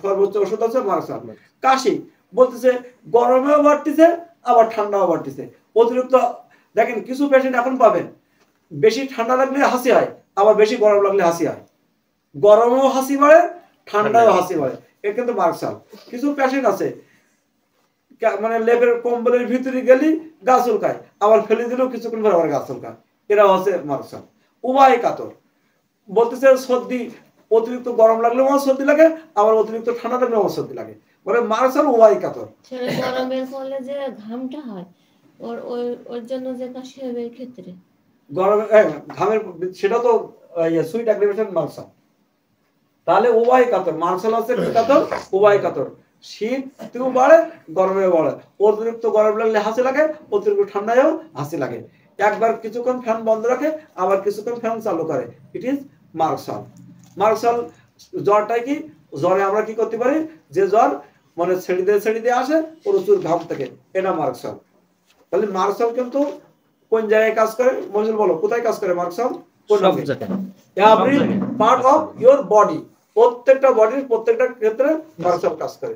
সর্বোচ্চ ওষুধ আছে মার্কসাল। কাশি বলতেছে গরমেও বাড়তেছে আবার ঠান্ডাও বাড়তেছে অতিরিক্ত। দেখেন কিছু পেশেন্ট এখন পাবেন বেশি ঠান্ডা লাগলে হাসি হয়, আবার বেশি গরম লাগলে হাসি হয়, গরমেও হাসি বাড়ে ঠান্ডাও হাসি বাড়ে, এটা কিন্তু মার্কসাল। কিছু পেশেন্ট আছে মানে লেপের কম্বলের ভিতরে গেলি গা চুলকায়, আবার ফেলে দিলেও কিছুক্ষণ পর আবার গা চুলকায়, এরা হচ্ছে মার্কসাল। উভয় কাতর বলতেছে সর্দি অতিরিক্ত গরম লাগলে আমার সর্দি লাগে, আবার অতিরিক্ত ঠান্ডা লাগলে আমার সর্দি লাগে, মানে মার্কসাল উভয় কাতর। গরমের ফলে যে ঘামটা হয় ওর জন্য যে কাশি হবে এই ক্ষেত্রে গরমে ঘামের সেটা তো সুইট অ্যাগ্রিভেশন মার্কসাল। তাহলে উভয় কাতর মার্কসাল আছে কাতর উভয় কাতর। শীতেও বাড়ে গরমে বাড়ে, অতিরিক্ত গরম লাগলে হাসি লাগে, অতিরিক্ত ঠান্ডায়ও হাসি লাগে। একবার কিছুক্ষণ ফ্যান বন্ধ রাখে আবার কিছুক্ষণ ফ্যান চালু করে, ইট ইজ মার্কসাল। মার্কসাল জ্বরটাই কি, জ্বরে আমরা কি করতে পারি, যে জ্বর মানে ছেড়ে দিয়ে আসে প্রচুর ঘাম থেকে, এটা মার্কসাল। তাহলে মার্কসাল কিন্তু কোন জায়গায় কাজ করে মঞ্জুল বলো, কোথায় কাজ করে merc sol? Every part of your body, প্রত্যেকটা বডির প্রত্যেকটা ক্ষেত্রে মার্কসাল কাজ করে।